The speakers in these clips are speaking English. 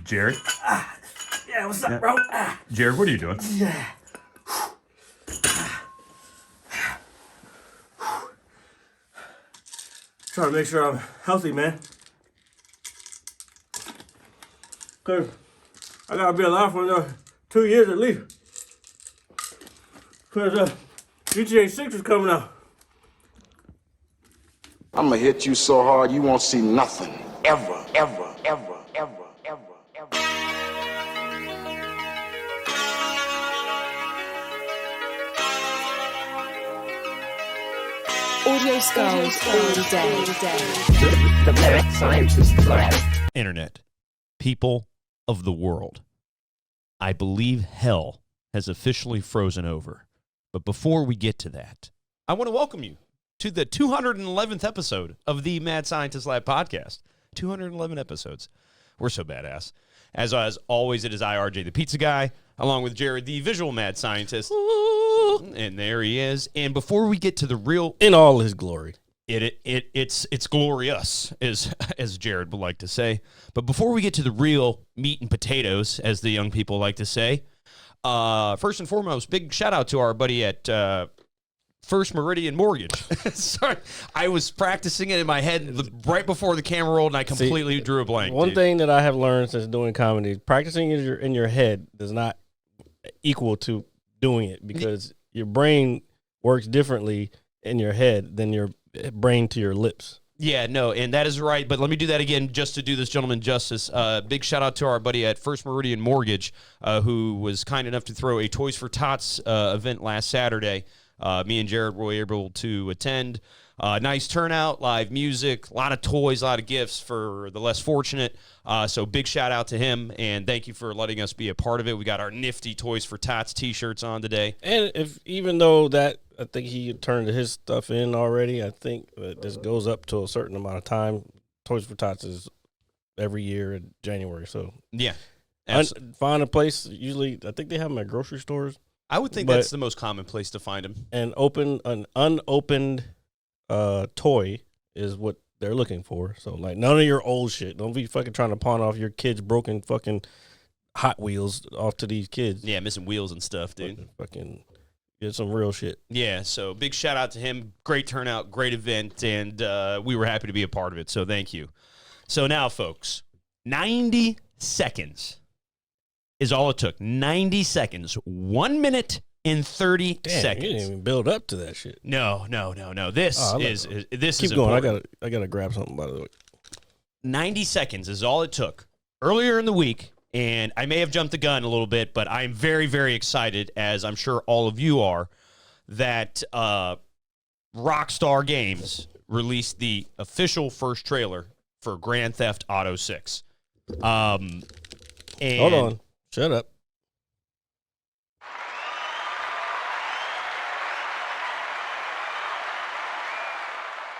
Jared? Yeah, what's up, bro? Jared, what are you doing? Yeah. Trying to make sure I'm healthy, man. Cause I gotta be alive for another 2 years at least. Cause GTA 6 is coming out. I'm gonna hit you so hard you won't see nothing. Ever, ever, ever, ever, ever, ever. Audio skulls all day. The mad scientist lab. Internet, people of the world, I believe hell has officially frozen over. But before we get to that, I want to welcome you to the 211th episode of the Mad Scientist Lab podcast. 211 episodes. We're so badass. As always, it is IRJ, the pizza guy, along with Jared, the visual mad scientist. And there he is. And before we get to the real... In all his glory. It's glorious, as Jared would like to say. But before we get to the real meat and potatoes, as the young people like to say, first and foremost, big shout out to our buddy at First Meridian Mortgage. Sorry, I was practicing it in my head right before the camera rolled, and I completely drew a blank. One thing that I have learned since doing comedy, practicing in your head does not equal to doing it, because your brain works differently in your head than your brain to your lips. Yeah, no, and that is right. But let me do that again just to do this gentleman justice. Big shout out to our buddy at First Meridian Mortgage, who was kind enough to throw a Toys for Tots event last Saturday. Me and Jared were able to attend. Nice turnout, live music, a lot of toys, a lot of gifts for the less fortunate. So big shout out to him, and thank you for letting us be a part of it. We got our nifty Toys for Tots t-shirts on today. And even though that, I think he turned his stuff in already, I think that this goes up to a certain amount of time. Toys for Tots is every year in January. So yeah, find a place. Usually, I think they have them at grocery stores. I would think that's the most common place to find them. And an unopened toy is what they're looking for. So, like, none of your old shit. Don't be fucking trying to pawn off your kids' broken fucking Hot Wheels off to these kids. Yeah, missing wheels and stuff, dude. Fucking get some real shit. Yeah, so big shout out to him. Great turnout, great event, and we were happy to be a part of it, so thank you. So now, folks, 90 seconds is all it took. 90 seconds. 1 minute and 30 seconds. You didn't even build up to that shit. No. This this keep is going. important. I gotta grab something, by the way. 90 seconds is all it took. Earlier in the week, and I may have jumped the gun a little bit, but I'm very, very excited, as I'm sure all of you are, that Rockstar Games released the official first trailer for Grand Theft Auto 6. And hold on. Shut up.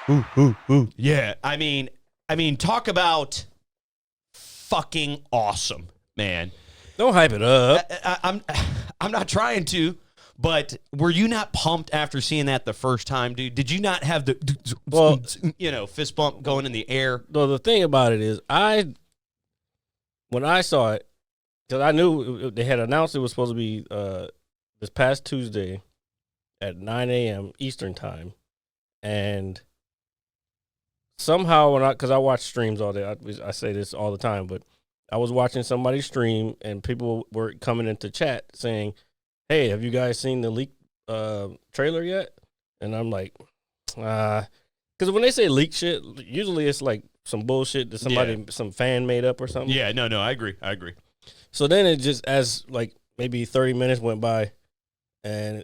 Ooh. Yeah, I mean, talk about fucking awesome, man. Don't hype it up. I'm not trying to, but were you not pumped after seeing that the first time, dude? Did you not have the fist bump going in the air? Well, the thing about it is, when I saw it, because I knew they had announced it was supposed to be this past Tuesday at 9 a.m. Eastern time, and somehow because I watch streams all day, I say this all the time, but I was watching somebody stream, and people were coming into chat saying, "Hey, have you guys seen the leaked trailer yet?" And I'm like, because when they say leak shit, usually it's like some bullshit that somebody, some fan made up or something. Yeah, no, I agree. So then it just, as like maybe 30 minutes went by, and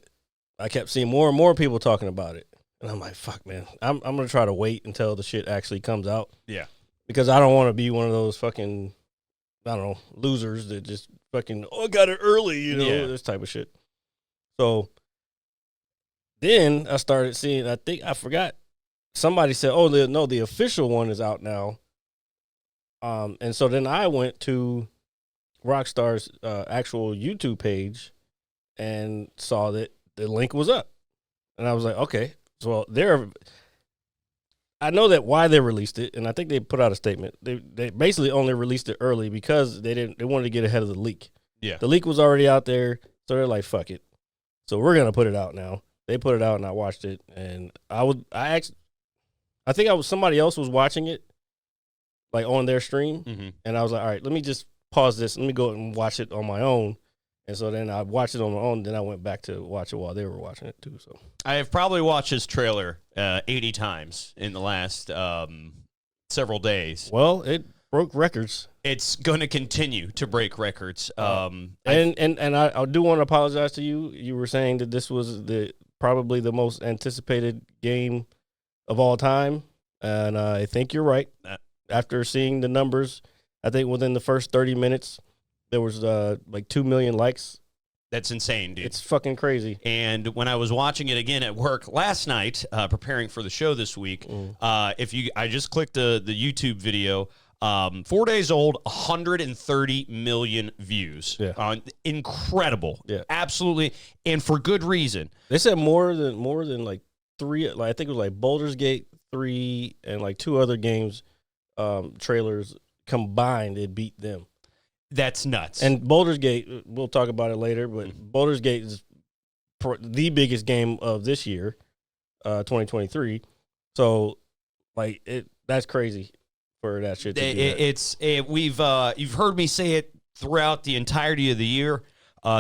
I kept seeing more and more people talking about it. And I'm like, fuck, man, I'm going to try to wait until the shit actually comes out. Yeah. Because I don't want to be one of those fucking, I don't know, losers that just fucking, I got it early, this type of shit. So then I started seeing, I forgot, somebody said, the official one is out now. And so then I went to Rockstar's actual YouTube page and saw that the link was up. And I was like, okay. So I know that why they released it, and I think they put out a statement. They basically only released it early because they wanted to get ahead of the leak. Yeah. The leak was already out there, so they're like, fuck it. So we're gonna put it out now. They put it out and I watched it, and I think somebody else was watching it, like on their stream, and I was like, all right, let me just pause this. Let me go and watch it on my own. And so then I watched it on my own. Then I went back to watch it while they were watching it too. So I have probably watched this trailer 80 times in the last several days. Well, it broke records. It's going to continue to break records. And I do want to apologize to you. You were saying that this was probably the most anticipated game of all time, and I think you're right. After seeing the numbers, I think within the first 30 minutes, there was like 2 million likes. That's insane, dude. It's fucking crazy. And when I was watching it again at work last night, preparing for the show this week, I just clicked the YouTube video. 4 days old, 130 million views. Yeah. Incredible. Yeah. Absolutely. And for good reason. They said more than like 3, like I think it was like Baldur's Gate 3 and like 2 other games trailers combined, it beat them. That's nuts. And Baldur's Gate, we'll talk about it later, but Baldur's Gate is the biggest game of this year, 2023. So, like, that's crazy for that shit to do that. You've heard me say it throughout the entirety of the year.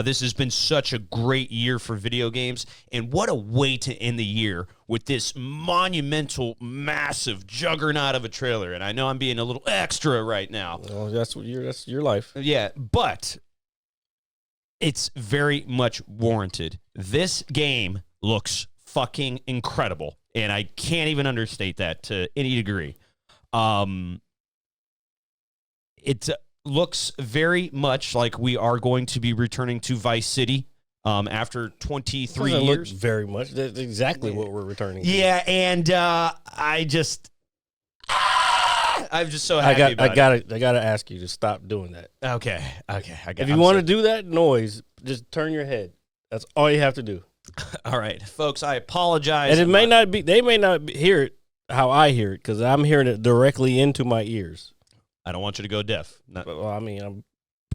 This has been such a great year for video games, and what a way to end the year with this monumental, massive juggernaut of a trailer. And I know I'm being a little extra right now. Well, that's your life. Yeah, but it's very much warranted. This game looks fucking incredible, and I can't even understate that to any degree. It looks very much like we are going to be returning to Vice City after 23 years. Look very much. That's exactly what we're returning to. Yeah, and I'm just so happy about it. I gotta ask you to stop doing that. Okay. If you want to do that noise, just turn your head. That's all you have to do. All right, folks, I apologize. And they may not hear it how I hear it, because I'm hearing it directly into my ears. I don't want you to go deaf. Well, I mean, I'm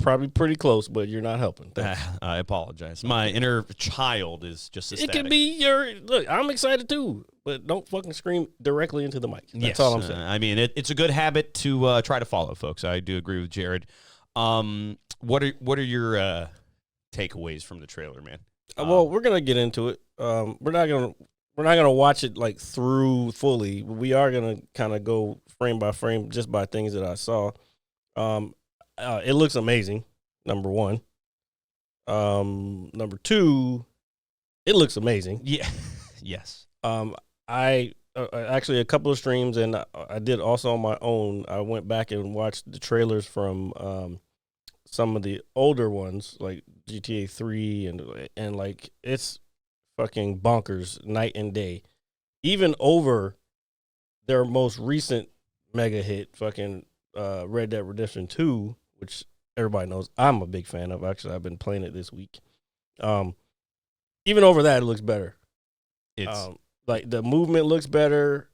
probably pretty close, but you're not helping. I apologize. My inner child is just ecstatic. It could be look, I'm excited too, but don't fucking scream directly into the mic. That's all I'm saying. I mean, it's a good habit to try to follow, folks. I do agree with Jared. What are your takeaways from the trailer, man? Well, we're gonna get into it. We're not gonna watch it like through fully. We are gonna kind of go frame by frame just by things that I saw. It looks amazing. Number one. Number two, it looks amazing. Yeah. Yes. I actually a couple of streams, and I did also on my own. I went back and watched the trailers from some of the older ones, like GTA 3, and like it's fucking bonkers night and day, even over their most recent mega hit, fucking Red Dead Redemption 2, which everybody knows I'm a big fan of. Actually, I've been playing it this week. Even over that, it looks better. It's like the movement looks better,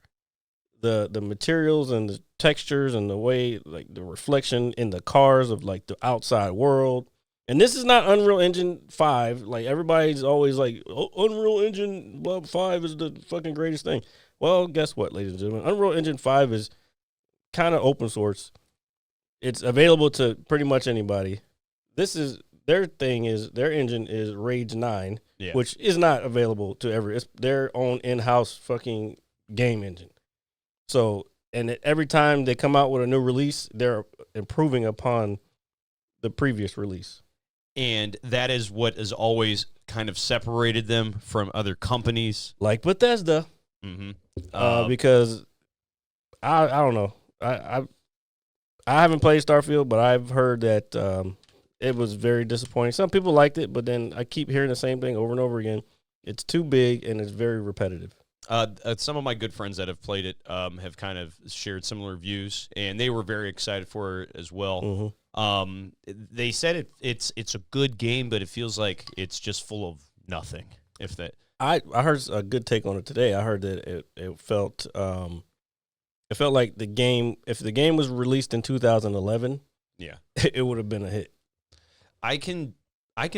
the materials and the textures and the way, like the reflection in the cars of like the outside world. And this is not Unreal Engine 5. Like everybody's always like, oh, Unreal Engine 5 is the fucking greatest thing. Well, guess what, ladies and gentlemen? Unreal Engine 5 is kind of open source. It's available to pretty much anybody. Their engine is Rage 9, which is not available to it's their own in-house fucking game engine. So, and every time they come out with a new release, they're improving upon the previous release. And that is what has always kind of separated them from other companies. Like Bethesda. Mm-hmm. Because I don't know. I haven't played Starfield, but I've heard that it was very disappointing. Some people liked it, but then I keep hearing the same thing over and over again. It's too big and it's very repetitive. Some of my good friends that have played it have kind of shared similar views, and they were very excited for it as well. Mm-hmm. They said it's a good game, but it feels like it's just full of nothing. If that, I heard a good take on it today. I heard that it felt It felt like the game, if the game was released in 2011, Yeah. it would have been a hit. I could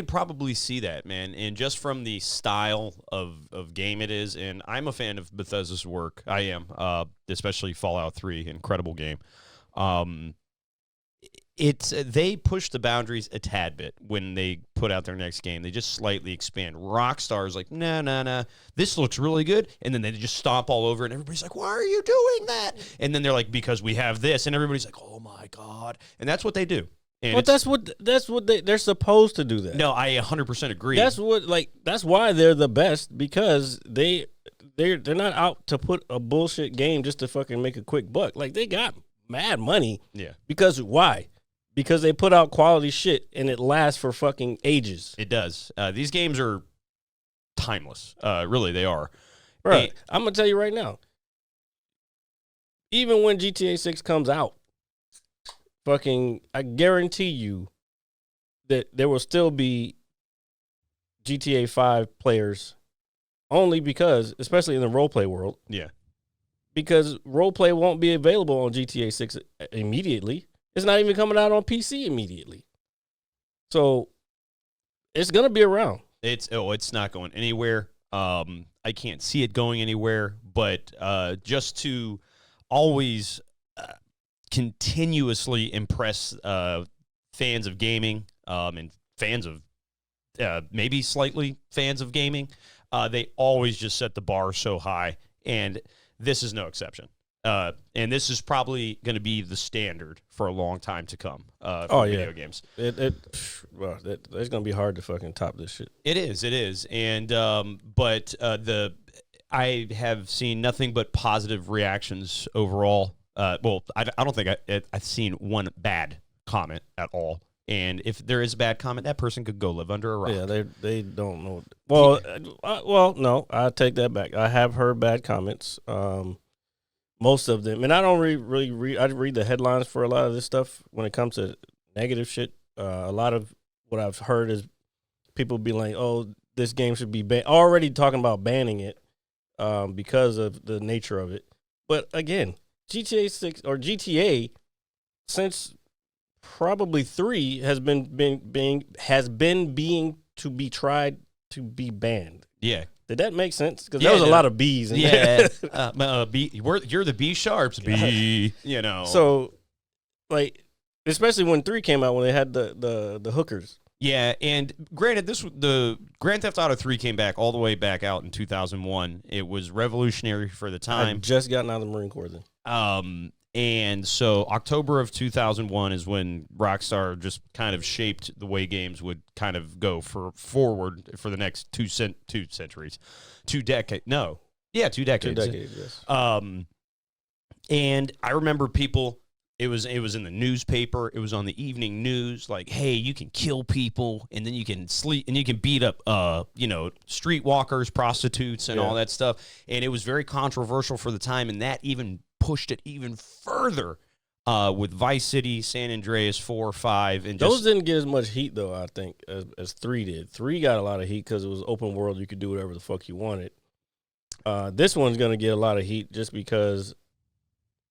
probably see that, man. And just from the style of game it is, and I'm a fan of Bethesda's work. I am, especially Fallout 3, incredible game. They push the boundaries a tad bit when they put out their next game. They just slightly expand. Rockstar's like, no, this looks really good, and then they just stomp all over it, and everybody's like, why are you doing that? And then they're like, because we have this, and everybody's like, oh my god, and that's what they do. And But that's what they're supposed to do. That no, I 100% agree. that's why they're the best, because they're not out to put a bullshit game just to fucking make a quick buck. Like, they got mad money. Yeah. Because why? Because they put out quality shit and it lasts for fucking ages. It does. These games are timeless. Really, they are. Right. I'm gonna tell you right now. Even when GTA 6 comes out, fucking, I guarantee you that there will still be GTA 5 players, only because, especially in the roleplay world, Yeah. because roleplay won't be available on GTA 6 immediately. It's not even coming out on PC immediately. So it's going to be around. It's not going anywhere. I can't see it going anywhere, but just to always continuously impress fans of gaming and fans of maybe slightly fans of gaming, they always just set the bar so high, and this is no exception. And this is probably going to be the standard for a long time to come for video games. It's going to be hard to fucking top this shit. It is, and but I have seen nothing but positive reactions overall. Well, I don't think I've seen one bad comment at all. And if there is a bad comment, that person could go live under a rock. Yeah, they don't know. Well, no, I take that back. I have heard bad comments. Most of them, and I don't really read. I read the headlines for a lot of this stuff when it comes to negative shit. A lot of what I've heard is people be like, "Oh, this game should be banned." Already talking about banning it because of the nature of it. But again, GTA 6 or GTA since probably 3 has been being to be tried to be banned. Yeah. Did that make sense? Because there was a lot of B's in yeah. there. You're the B sharps, B. You know. So, like, especially when 3 came out, when they had the hookers. Yeah, and granted, the Grand Theft Auto 3 came back all the way back out in 2001. It was revolutionary for the time. I just gotten out of the Marine Corps then. And so October of 2001 is when Rockstar just kind of shaped the way games would kind of go forward for the next 2 decades. 2 decades, yes. And I remember people, it was in the newspaper, it was on the evening news, like, hey, you can kill people, and then you can sleep, and you can beat up, streetwalkers, prostitutes, and all that stuff. And it was very controversial for the time, and that even pushed it even further with Vice City, San Andreas 4, 5, and those didn't get as much heat though. I think as 3 did. 3 got a lot of heat because it was open world. You could do whatever the fuck you wanted. This one's gonna get a lot of heat just because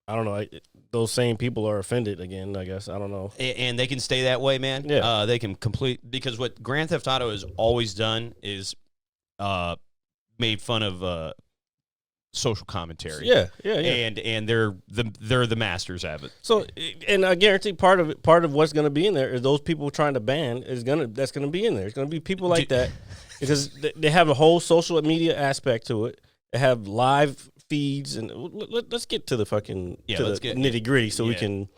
I don't know. Those same people are offended again. I guess I don't know. And they can stay that way, man. Yeah, they can because what Grand Theft Auto has always done is made fun of. Social commentary, yeah, and they're the masters of it. So, and I guarantee part of what's going to be in there is those people trying to ban that's going to be in there. It's going to be people like that because they have a whole social media aspect to it. They have live feeds, and let's get to the fucking nitty gritty so we can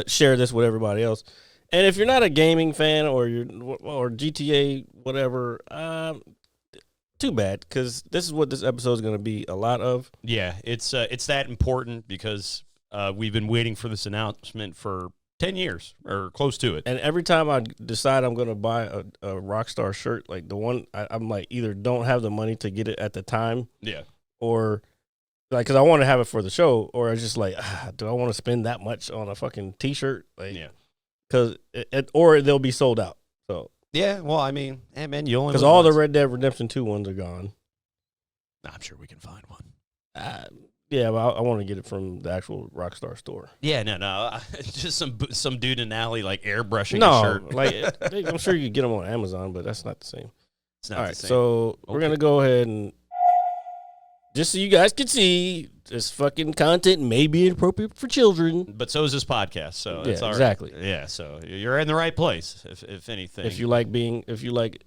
share this with everybody else. And if you're not a gaming fan or GTA whatever. Too bad, because this is what this episode is going to be a lot of. Yeah, it's that important because we've been waiting for this announcement for 10 years or close to it. And every time I decide I'm going to buy a Rockstar shirt, like the one, I'm like either don't have the money to get it at the time. Yeah. Or like, because I want to have it for the show, or it's just like, do I want to spend that much on a fucking T-shirt? Like, yeah. Because or they'll be sold out. So. Yeah, well, I mean, hey, man, you only because all the Red Dead Redemption 2 ones are gone. I'm sure we can find one. Yeah, but I want to get it from the actual Rockstar store. Yeah, no. Just some dude in an alley like airbrushing No, a shirt. like I'm sure you could get them on Amazon, but that's not the same. It's not All the right, same. so we're gonna go ahead and just so you guys can see, this fucking content may be inappropriate for children. But so is this podcast, so Yeah, it's all right. exactly. Yeah, so you're in the right place, if anything. If you like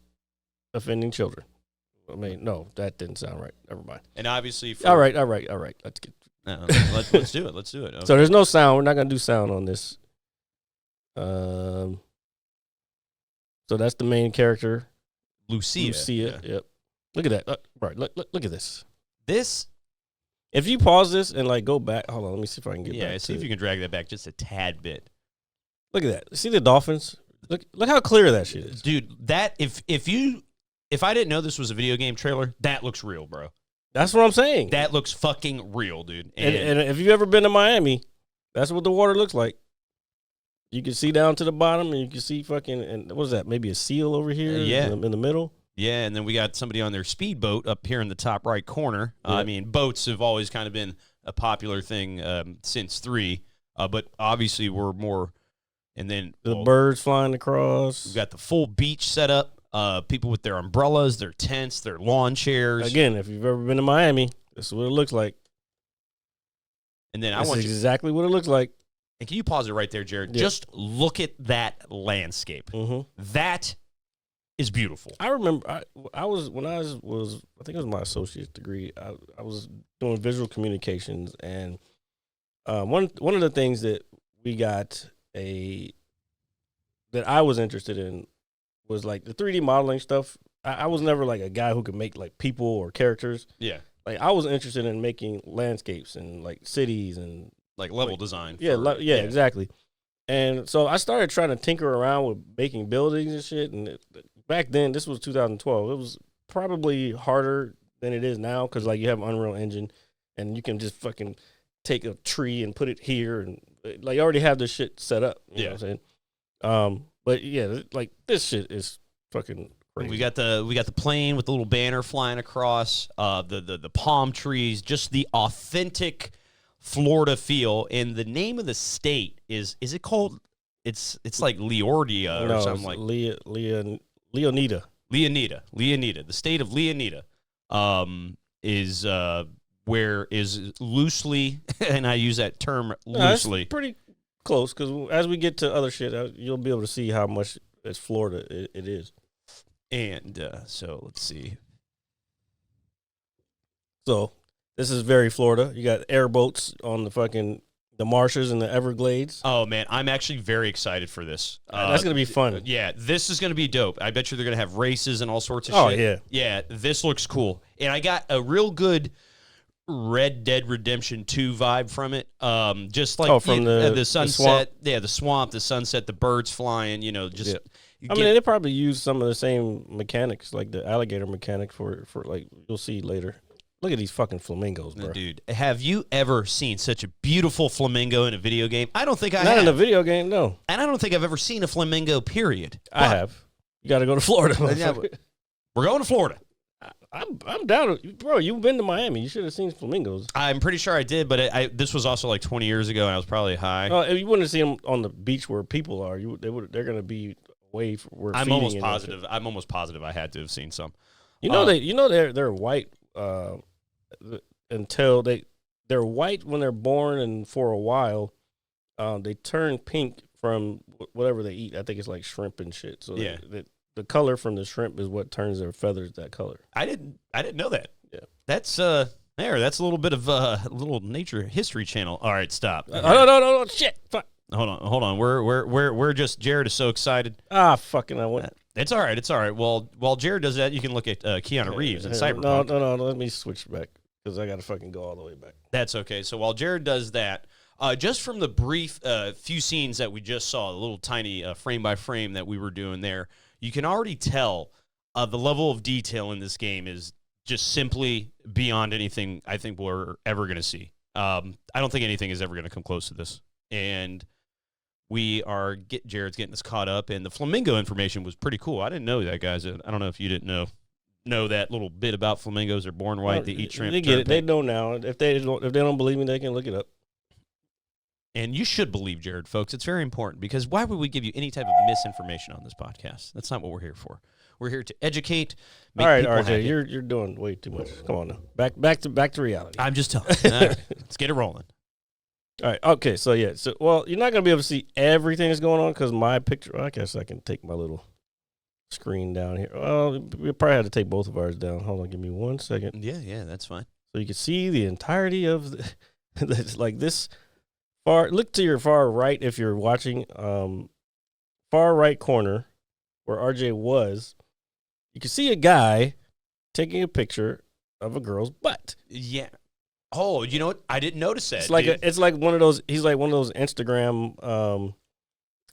offending children. I mean, no, that didn't sound right. Never mind. And obviously, All right. Let's get. let's do it. Let's do it. Okay. So there's no sound. We're not gonna do sound on this. So that's the main character, Lucia. Lucia. Yeah. Yep. Look at that. Right. Look at this. This. If you pause this and like go back, hold on. Let me see if I can get back. Yeah. See if you can drag that back just a tad bit. Look at that. See the dolphins? Look how clear that shit is, dude. That if I didn't know this was a video game trailer, that looks real, bro. That's what I'm saying. That looks fucking real, dude. And if you've ever been to Miami, that's what the water looks like. You can see down to the bottom, and you can see fucking, and what is that? Maybe a seal over here in the middle? Yeah, and then we got somebody on their speedboat up here in the top right corner. Yeah. I mean, boats have always kind of been a popular thing since 3, but obviously we're more, and then The birds flying across. we've got the full beach set up. People with their umbrellas, their tents, their lawn chairs. Again, if you've ever been to Miami, this is what it looks like. And then I This want is you. exactly what it looks like. And can you pause it right there, Jared? Yeah. Just look at that landscape. Mm-hmm. That is beautiful. I remember I was when I was I think it was my associate's degree. I was doing visual communications, and one of the things that we got that I was interested in was like the 3D modeling stuff. I was never like a guy who could make like people or characters. Yeah. Like I was interested in making landscapes and like cities and Like level design. yeah, exactly. And so I started trying to tinker around with making buildings and shit. And back then, this was 2012. It was probably harder than it is now because like you have Unreal Engine, and you can just fucking take a tree and put it here, and like you already have this shit set up. You know what I'm saying? But yeah, like this shit is fucking crazy. We got the plane with the little banner flying across, the palm trees, just the authentic Florida feel. And the name of the state is it called? It's like Leordia or something like Leonida. Leonida. The state of Leonida is where is loosely, and I use that term loosely. That's pretty close because as we get to other shit, you'll be able to see how much it's Florida it is. And so let's see. So this is very Florida. You got airboats on the marshes and the Everglades. Oh man, I'm actually very excited for this. That's gonna be fun. Yeah, this is gonna be dope. I bet you they're gonna have races and all sorts of shit. Yeah. Yeah, this looks cool. And I got a real good Red Dead Redemption 2 vibe from it. Just like from the sunset. the swamp? Yeah, the swamp, the sunset, the birds flying, just I mean, they probably use some of the same mechanics, like the alligator mechanic for like you'll see later. Look at these fucking flamingos, bro. Dude, have you ever seen such a beautiful flamingo in a video game? I don't think I Not have. in a video game, no. And I don't think I've ever seen a flamingo, period. I have. You got to go to Florida. Yeah, we're going to Florida. I'm down, bro. You've been to Miami. You should have seen flamingos. I'm pretty sure I did, but this was also like 20 years ago, and I was probably high. You wouldn't have seen them on the beach where people are. They're going to be away from where I'm feeding almost and positive. I'm almost positive I had to have seen some. They're white until they're white when they're born, and for a while they turn pink from whatever they eat. I think it's like shrimp and shit. So yeah. The color from the shrimp is what turns their feathers that color. I didn't know that. Yeah. That's that's a little bit of a little nature history channel. All right, stop. No, shit. Fuck. Hold on. We're just Jared is so excited. Fucking I went. It's all right. Well, while Jared does that, you can look at Keanu Reeves and Cyberpunk. No. Let me switch back because I got to fucking go all the way back. That's okay. So while Jared does that, just from the brief few scenes that we just saw, a little tiny frame by frame that we were doing there, you can already tell the level of detail in this game is just simply beyond anything I think we're ever going to see. I don't think anything is ever going to come close to this. And Jared's getting us caught up, and the flamingo information was pretty cool. I didn't know that, guys. I don't know if you didn't know know that little bit about flamingos are born white. They eat shrimp. They get it. They know now. If they don't believe me, they can look it up. And you should believe Jared, folks. It's very important because why would we give you any type of misinformation on this podcast? That's not what we're here for. We're here to educate. Make All right, people RJ, happy. you're doing way too much. Come on now, back to reality. I'm just telling you. All right, let's get it rolling. All right, okay, so yeah, well, you're not gonna be able to see everything that's going on because my picture. I guess I can take my little screen down here. Well, we probably have to take both of ours down. Hold on, give me 1 second. Yeah, that's fine. So you can see the entirety of like this. Look to your far right if you're watching. Far right corner where RJ was. You can see a guy taking a picture of a girl's butt. Yeah. Oh, you know what? I didn't notice that. It's like one of those. He's like one of those Instagram,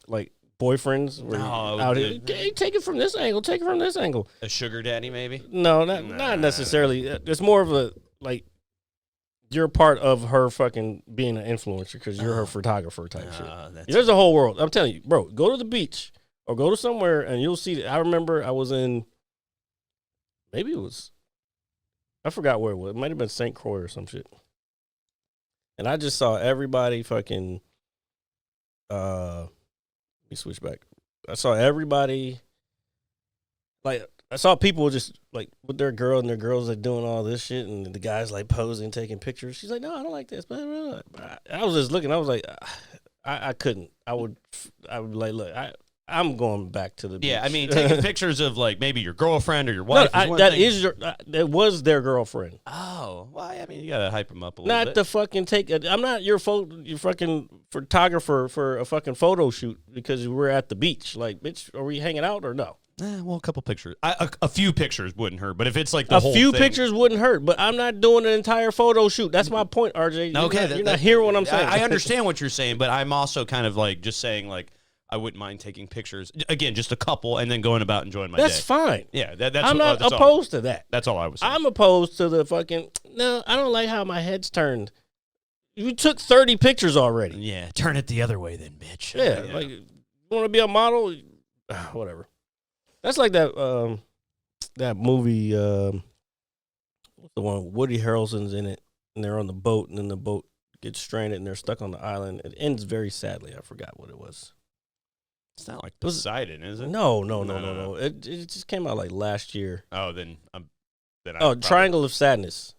like boyfriends where out here. Hey, take it from this angle. Take it from this angle. A sugar daddy, maybe? No, not necessarily. It's more of a like. You're part of her fucking being an influencer because you're her photographer type shit. There's a whole world. I'm telling you, bro. Go to the beach or go to somewhere and you'll see. I remember I was in. Maybe it was. I forgot where it was. It might have been St. Croix or some shit. And I just saw everybody fucking. Let me switch back. I saw everybody. Like I saw people just like with their girl and their girls like doing all this shit, and the guys like posing, taking pictures. She's like, "No, I don't like this." But I was just looking. I was like, I couldn't. I would like, look, I'm going back to the beach. Yeah, I mean, taking pictures of like maybe your girlfriend or your wife. No, that was their girlfriend. Oh, well, I mean, you gotta hype them up a little bit. Not the fucking take. I'm not your fucking photographer for a fucking photo shoot because we're at the beach. Like, bitch, are we hanging out or no? Well, a couple pictures. A few pictures wouldn't hurt, but if it's like the whole few thing, pictures wouldn't hurt. But I'm not doing an entire photo shoot. That's my point, RJ. You're not hearing what I'm saying. I understand what you're saying, but I'm also kind of like just saying like I wouldn't mind taking pictures again, just a couple, and then going about enjoying my day. That's fine. Yeah, that's. I'm not opposed to that. That's all I was saying. I'm opposed to the fucking. No, I don't like how my head's turned. You took 30 pictures already. Yeah, turn it the other way then, bitch. Yeah. Like you want to be a model, whatever. That's like that that movie. What's the one? Woody Harrelson's in it, and they're on the boat, and then the boat gets stranded, and they're stuck on the island. It ends very sadly. I forgot what it was. It's not like Poseidon, is it? No. It just came out like last year. Oh, then Triangle of Sadness.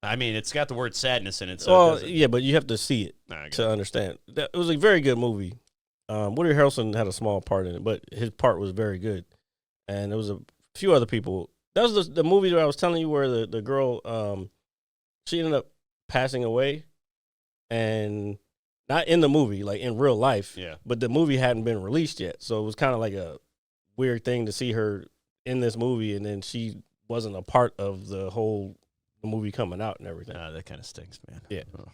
I mean, it's got the word sadness in it. So yeah, but you have to see it to understand. It was a very good movie. Woody Harrelson had a small part in it, but his part was very good. And there was a few other people. That was the movie that I was telling you where the girl, she ended up passing away, and not in the movie, like in real life. Yeah. But the movie hadn't been released yet, so it was kind of like a weird thing to see her in this movie, and then she wasn't a part of the whole movie coming out and everything. That kind of stinks, man. Yeah. Oh.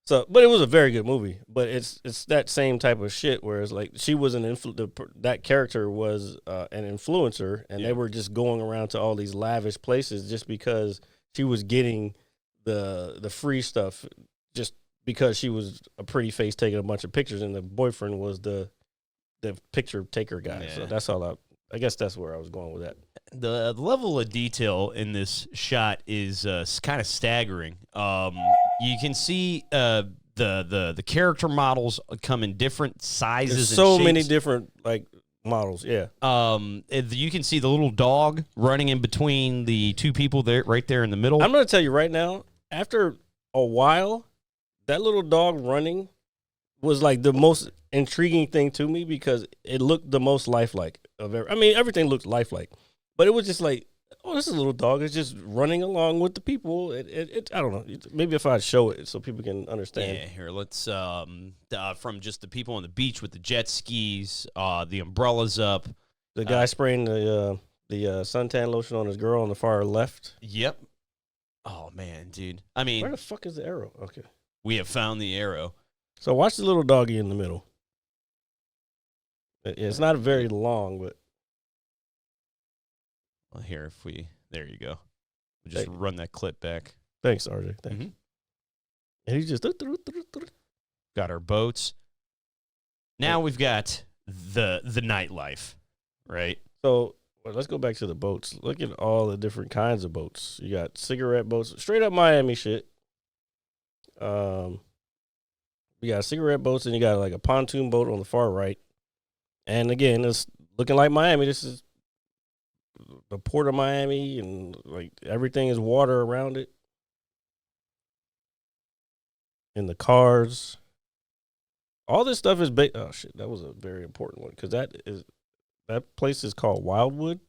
So, but it was a very good movie. But it's that same type of shit where it's like she was that character was an influencer, and they were just going around to all these lavish places just because she was getting the free stuff, just because she was a pretty face taking a bunch of pictures, and the boyfriend was the picture taker guy. Yeah. So that's all I guess that's where I was going with that. The level of detail in this shot is kind of staggering. You can see the character models come in different sizes. There's and so shapes. many different like models. Yeah. You can see the little dog running in between the two people there, right there in the middle. I'm going to tell you right now. After a while, that little dog running was like the most intriguing thing to me because it looked the most lifelike of ever. I mean, everything looked lifelike, but it was just like, oh, this is a little dog. It's just running along with the people. I don't know. Maybe if I show it so people can understand. Yeah, here, let's, from just the people on the beach with the jet skis, the umbrellas up. The guy spraying the suntan lotion on his girl on the far left. Yep. Oh, man, dude. I mean. Where the fuck is the arrow? Okay. We have found the arrow. So watch the little doggy in the middle. It's not very long, but. Well, here, there you go. We'll just run that clip back. Thanks, RJ. Thanks. Mm-hmm. And he just. Got our boats. Now we've got the nightlife, right? So Well, let's go back to the boats. Look at all the different kinds of boats. You got cigarette boats, straight up Miami shit. You got cigarette boats, and you got like a pontoon boat on the far right. And again, it's looking like Miami. This is the port of Miami, and like everything is water around it. And the cars. All this stuff is oh shit, that was a very important one because that place is called Wildwood.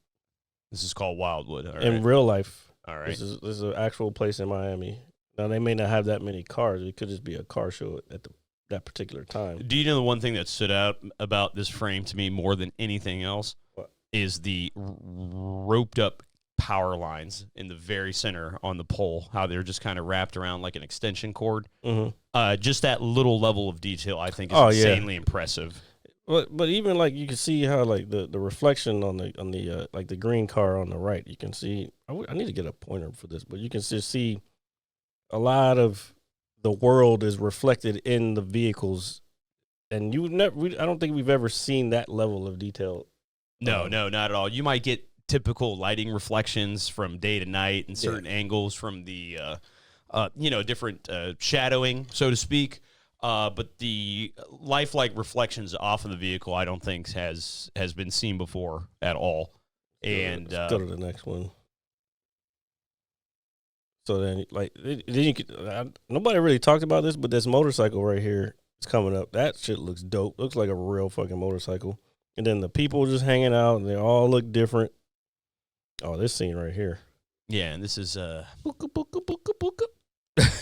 This is called Wildwood. All right. In real life. All right. This is an actual place in Miami. Now they may not have that many cars. It could just be a car show at that particular time. Do you know the one thing that stood out about this frame to me more than anything else? What? Is the roped up power lines in the very center on the pole, how they're just kind of wrapped around like an extension cord. Mm-hmm. Just that little level of detail, I think, is insanely impressive. But even like you can see how like the reflection on the like the green car on the right, you can see. I need to get a pointer for this, but you can just see a lot of the world is reflected in the vehicles, and I don't think we've ever seen that level of detail. No, not at all. You might get typical lighting reflections from day to night and certain angles from the, different shadowing, so to speak. But the lifelike reflections off of the vehicle, I don't think has been seen before at all. And let's go to the next one. So then, you could, nobody really talked about this, but this motorcycle right here is coming up. That shit looks dope. Looks like a real fucking motorcycle. And then the people just hanging out, and they all look different. Oh, this scene right here. Yeah, and this is booka, booka, booka, booka.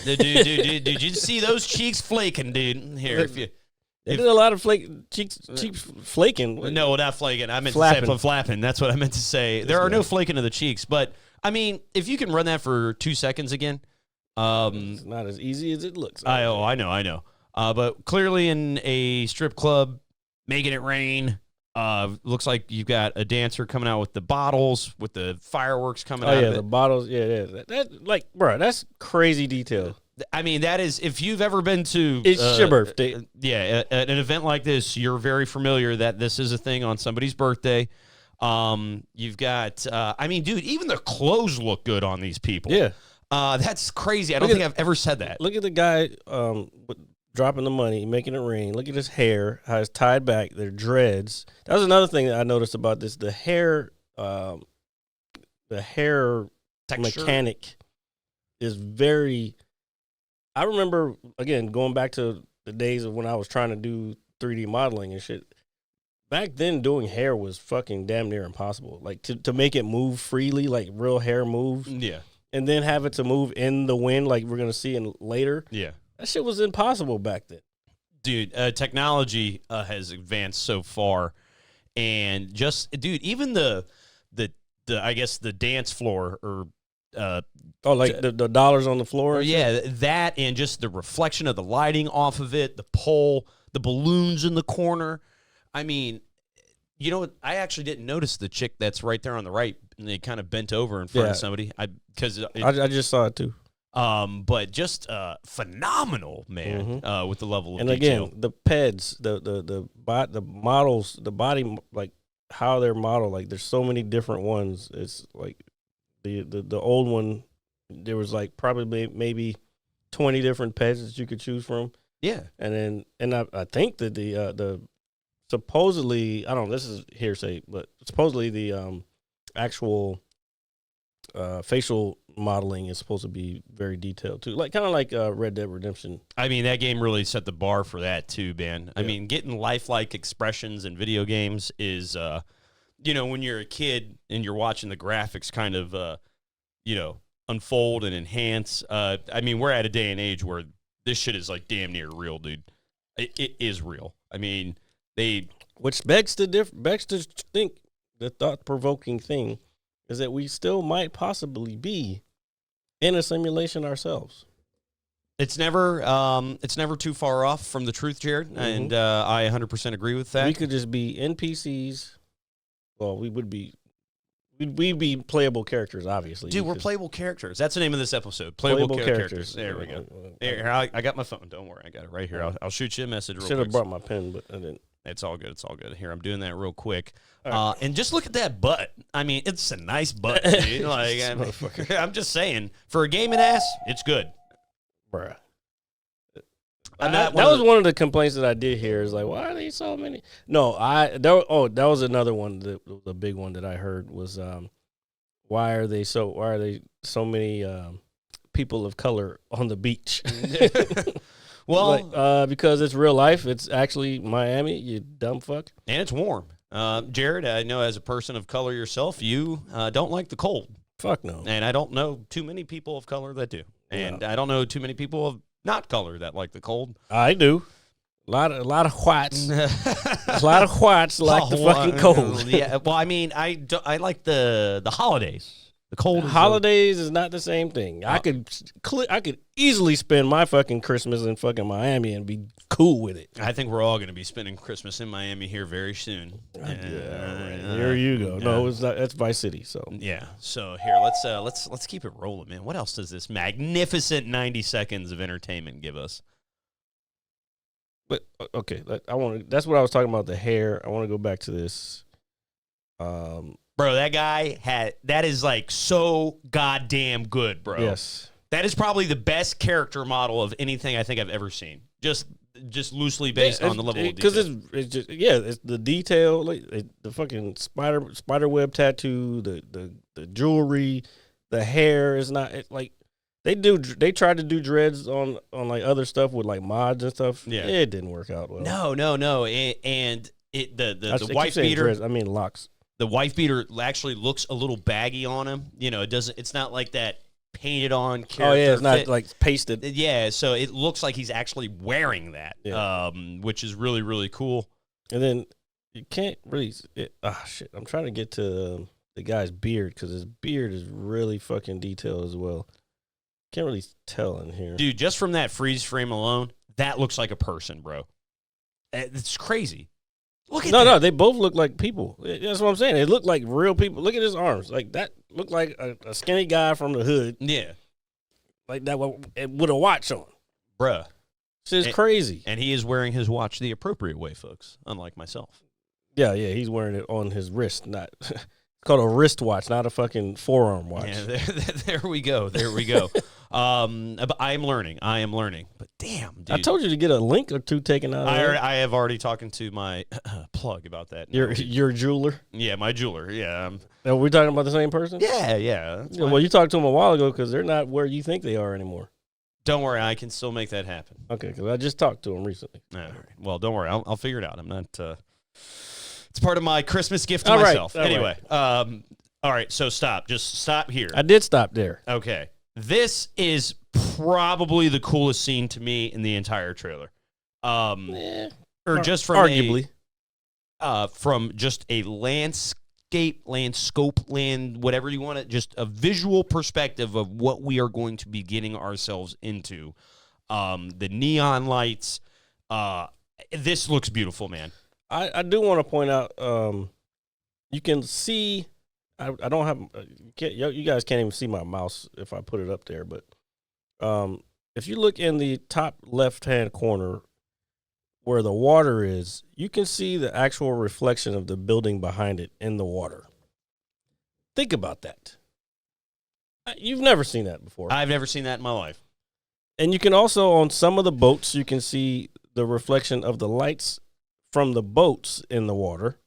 Dude, you see those cheeks flaking, dude? Here, they did a lot of cheeks flaking. No, not flaking. I meant flapping. to say flapping. That's what I meant to say. There are no flaking of the cheeks, but I mean, if you can run that for 2 seconds again, it's not as easy as it looks. I know. But clearly in a strip club, making it rain. Looks like you've got a dancer coming out with the bottles, with the fireworks coming out. Oh yeah, of it. the bottles. Yeah. That like, bro, that's crazy detail. I mean, that is, if you've ever been to it's your birthday. An event like this, you're very familiar that this is a thing on somebody's birthday. You've got, I mean, dude, even the clothes look good on these people. Yeah. That's crazy. I don't think I've ever said that. Look at the guy dropping the money, making it rain. Look at his hair, how it's tied back. They're dreads. That was another thing that I noticed about this. The hair Texture. mechanic is very. I remember, again, going back to the days of when I was trying to do 3D modeling and shit. Back then, doing hair was fucking damn near impossible. Like, to make it move freely, like real hair moves. Yeah. And then have it to move in the wind like we're going to see in later. Yeah. That shit was impossible back then. Dude, technology has advanced so far. And just, dude, even the I guess, the dance floor or... the dollars on the floor? Yeah, that and just the reflection of the lighting off of it, the pole, the balloons in the corner. I mean, you know, I actually didn't notice the chick that's right there on the right, and they kind of bent over in front of somebody. I just saw it too. But just phenomenal, man, with the level of and detail. Again, the PEDs, the models, the body, like how they're modeled, like there's so many different ones. It's like the old one, there was like probably maybe 20 different PEDs that you could choose from. Yeah, and I think that the supposedly, I don't know, this is hearsay, but supposedly the actual facial modeling is supposed to be very detailed too, like kind of like Red Dead Redemption. I mean, that game really set the bar for that too, man. I mean, getting lifelike expressions in video games is, when you're a kid and you're watching the graphics kind of, unfold and enhance. I mean, we're at a day and age where this shit is like damn near real, dude. It is real. I mean, which begs to think the thought-provoking thing is that we still might possibly be in a simulation ourselves. It's never too far off from the truth, Jared, and I 100% agree with that. We could just be NPCs. Well, we'd be playable characters, obviously. Dude, we're playable characters. That's the name of this episode. Playable characters. There we go. Here, I got my phone. Don't worry, I got it right here. I'll shoot you a message real quick. Should have brought my pen, but I didn't. It's all good. It's all good. Here, I'm doing that real quick. And just look at that butt. I mean, it's a nice butt, dude. Like, I'm just saying, for a gaming ass, it's good. Bruh. That was one of the complaints that I did hear. Is like, why are they so many? No, that was another one. The big one that I heard was, why are they so many people of color on the beach? Well, like, because it's real life. It's actually Miami, you dumb fuck. And it's warm. Jared, I know as a person of color yourself, you don't like the cold. Fuck no. And I don't know too many people of color that do. And I don't know too many people of not color that like the cold. I do. A lot of whites. A lot of whites like the fucking cold. Yeah. Well, I mean, I like the holidays. The cold holidays is not the same thing. I could easily spend my fucking Christmas in fucking Miami and be cool with it. I think we're all going to be spending Christmas in Miami here very soon. Here you go. No, it's not. That's Vice City. So yeah. So here, let's keep it rolling, man. What else does this magnificent 90 seconds of entertainment give us? But okay, that's what I was talking about. The hair. I want to go back to this. Bro, that guy that is like so goddamn good, bro. Yes. That is probably the best character model of anything I think I've ever seen. Just loosely based on the level of detail. Because it's just it's the detail, like the fucking spider web tattoo, the jewelry, the hair is not like they tried to do dreads on like other stuff with like mods and stuff. Yeah, it didn't work out well. No, and the wife beater. Dreads, I mean locks. The wife beater actually looks a little baggy on him. You know, it's not like that painted on character. Oh yeah, it's not fit. like pasted. Yeah, so it looks like he's actually wearing that, which is really, really cool. And then you can't really. Shit! I'm trying to get to the guy's beard because his beard is really fucking detailed as well. Can't really tell in here, dude. Just from that freeze frame alone, that looks like a person, bro. It's crazy. Look at no, they both look like people. That's what I'm saying. They look like real people. Look at his arms. Like that looked like a skinny guy from the hood. Yeah. Like that with a watch on. Bruh. This is crazy. And he is wearing his watch the appropriate way, folks, unlike myself. Yeah, he's wearing it on his wrist. It's called a wristwatch, not a fucking forearm watch. Yeah, there we go. But I am learning. But damn, dude. I told you to get a link or two taken out of there. I have already talked to my plug about that. Your jeweler? Yeah, my jeweler. Yeah. Are we talking about the same person? Yeah. Well, you talked to him a while ago because they're not where you think they are anymore. Don't worry, I can still make that happen. Okay, because I just talked to him recently. All right. Well, don't worry. I'll figure it out. I'm not... it's part of my Christmas gift to myself. Anyway, all right, so stop. Just stop here. I did stop there. Okay. This is probably the coolest scene to me in the entire trailer. Or just from arguably. From just a landscape, whatever you want it, just a visual perspective of what we are going to be getting ourselves into. The neon lights. This looks beautiful, man. I do want to point out, you can see, I don't have, you guys can't even see my mouse if I put it up there, but if you look in the top left-hand corner where the water is, you can see the actual reflection of the building behind it in the water. Think about that. You've never seen that before. I've never seen that in my life. And you can also, on some of the boats, you can see the reflection of the lights from the boats in the water.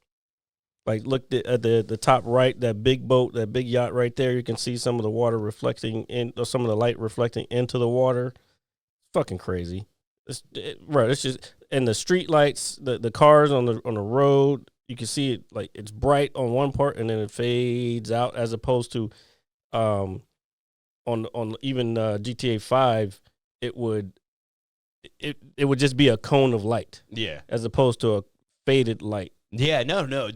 Like, look at the top right, that big boat, that big yacht right there. You can see some of the water reflecting in, or some of the light reflecting into the water. Fucking crazy. It's just, and the street lights, the cars on the road, you can see it, like, it's bright on one part and then it fades out, as opposed to on even GTA 5, it would just be a cone of light. Yeah. As opposed to a faded light. Yeah, no.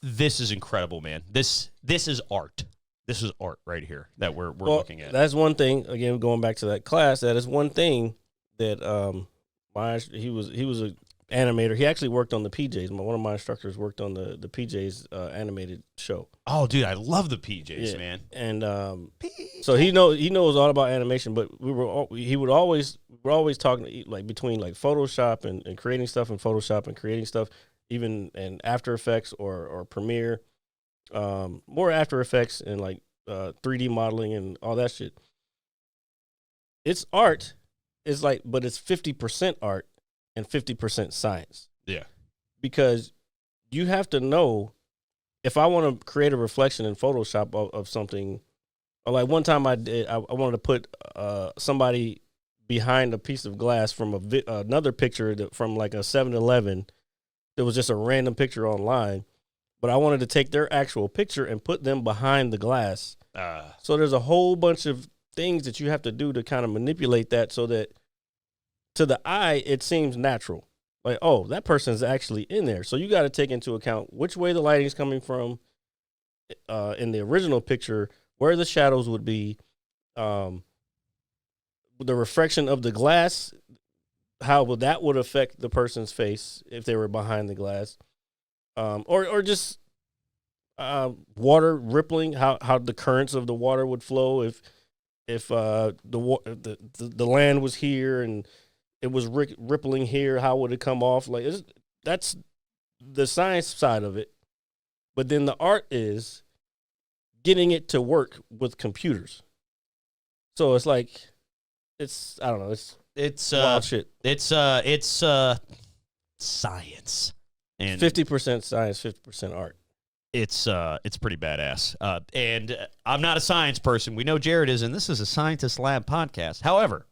This is incredible, man. This is art. This is art right here that we're looking at. That's one thing. Again, going back to that class, that is one thing that he was animator. He actually worked on the PJs. One of my instructors worked on the PJs animated show. Oh, dude, I love the PJs, Yeah. man. And so he knows all about animation. But we're always talking like between like Photoshop and creating stuff in Photoshop and creating stuff even in After Effects or Premiere, more After Effects and like 3D modeling and all that shit. It's art. It's like, but it's 50% art and 50% science. Yeah. Because you have to know, if I want to create a reflection in Photoshop of something, or like one time I wanted to put somebody behind a piece of glass from another picture from like a 7-Eleven. It was just a random picture online, but I wanted to take their actual picture and put them behind the glass. So there's a whole bunch of things that you have to do to kind of manipulate that so that to the eye, it seems natural. Like, oh, that person's actually in there. So you got to take into account which way the lighting's coming from in the original picture, where the shadows would be, the reflection of the glass, how that would affect the person's face if they were behind the glass, or just water rippling, how the currents of the water would flow if the land was here and it was rippling here, how would it come off? Like that's the science side of it. But then the art is getting it to work with computers. So it's like, I don't know, it's wild shit. It's science. And 50% science, 50% art. It's pretty badass. And I'm not a science person. We know Jared is, and this is a Scientist Lab podcast. However,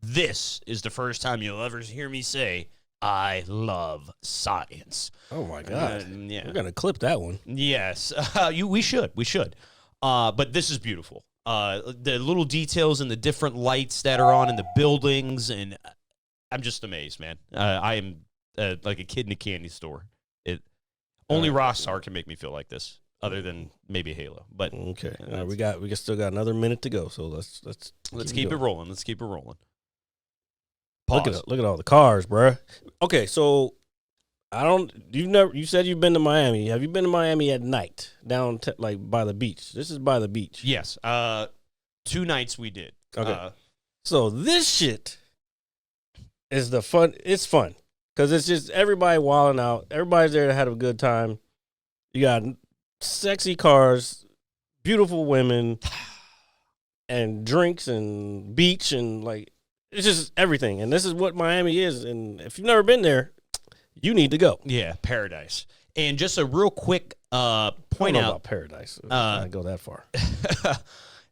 this is the first time you'll ever hear me say, I love science. Oh, my God. Yeah. We're going to clip that one. Yes. We should. But this is beautiful. The little details and the different lights that are on in the buildings, and I'm just amazed, man. I am like a kid in a candy store. Only Rockstar can make me feel like this, other than maybe Halo. But okay, we still got another minute to go, so let's keep it rolling. Let's keep it rolling. Pause. Look at all the cars, bruh. Okay, so you said you've been to Miami. Have you been to Miami at night down like by the beach? This is by the beach. Yes. 2 nights we did. Okay. So this shit is fun. It's fun. Because it's just everybody wilding out. Everybody's there to have a good time. You got sexy cars, beautiful women, and drinks and beach and like it's just everything. And this is what Miami is. And if you've never been there, you need to go. Yeah, paradise. And just a real quick point I don't know out about paradise. I go that far.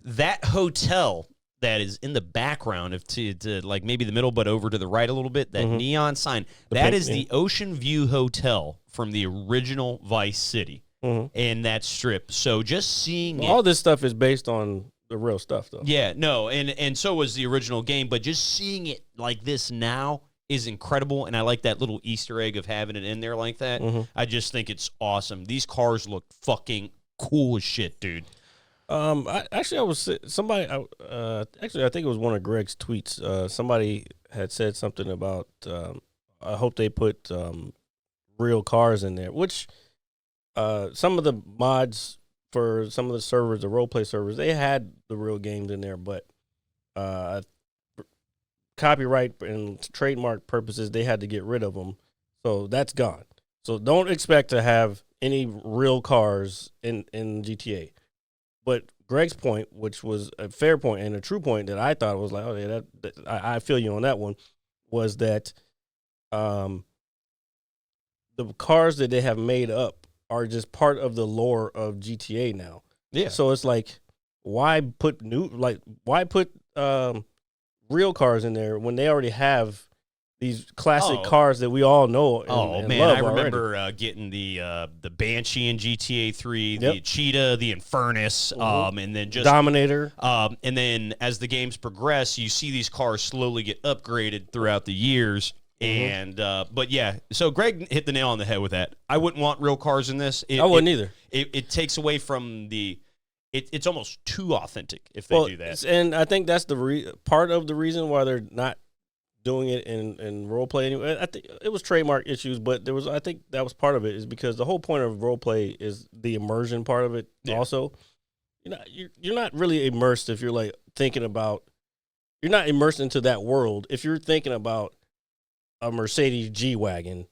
That hotel that is in the background to like maybe the middle, but over to the right a little bit, that neon sign, that is the Ocean View Hotel from the original Vice City and that strip. So just seeing all this stuff is based on the real stuff, though. Yeah, no, and so was the original game, but just seeing it like this now is incredible, and I like that little Easter egg of having it in there like that. I just think it's awesome. These cars look fucking cool as shit, dude. I think it was one of Greg's tweets. Somebody had said something about, I hope they put real cars in there, which some of the mods for some of the servers, the roleplay servers, they had the real games in there, but copyright and trademark purposes, they had to get rid of them. So that's gone. So don't expect to have any real cars in GTA. But Greg's point, which was a fair point and a true point that I thought was like, oh yeah, I feel you on that one, was that the cars that they have made up are just part of the lore of GTA now. Yeah. So it's like, why put real cars in there when they already have these classic cars that we all know and man, love I remember already. getting the Banshee in GTA 3, Yep. the Cheetah, the Infernus, and then just Dominator. and then as the games progress, you see these cars slowly get upgraded throughout the years. And but yeah, so Greg hit the nail on the head with that. I wouldn't want real cars in this. I wouldn't either. It takes away from the. It's almost too authentic if they do that. And I think that's the part of the reason why they're not doing it in role play anyway. I think it was trademark issues, but I think that was part of it, is because the whole point of role play is the immersion part of it. Yeah. Also, you're not really immersed if you're like thinking about. You're not immersed into that world if you're thinking about a Mercedes G-Wagon.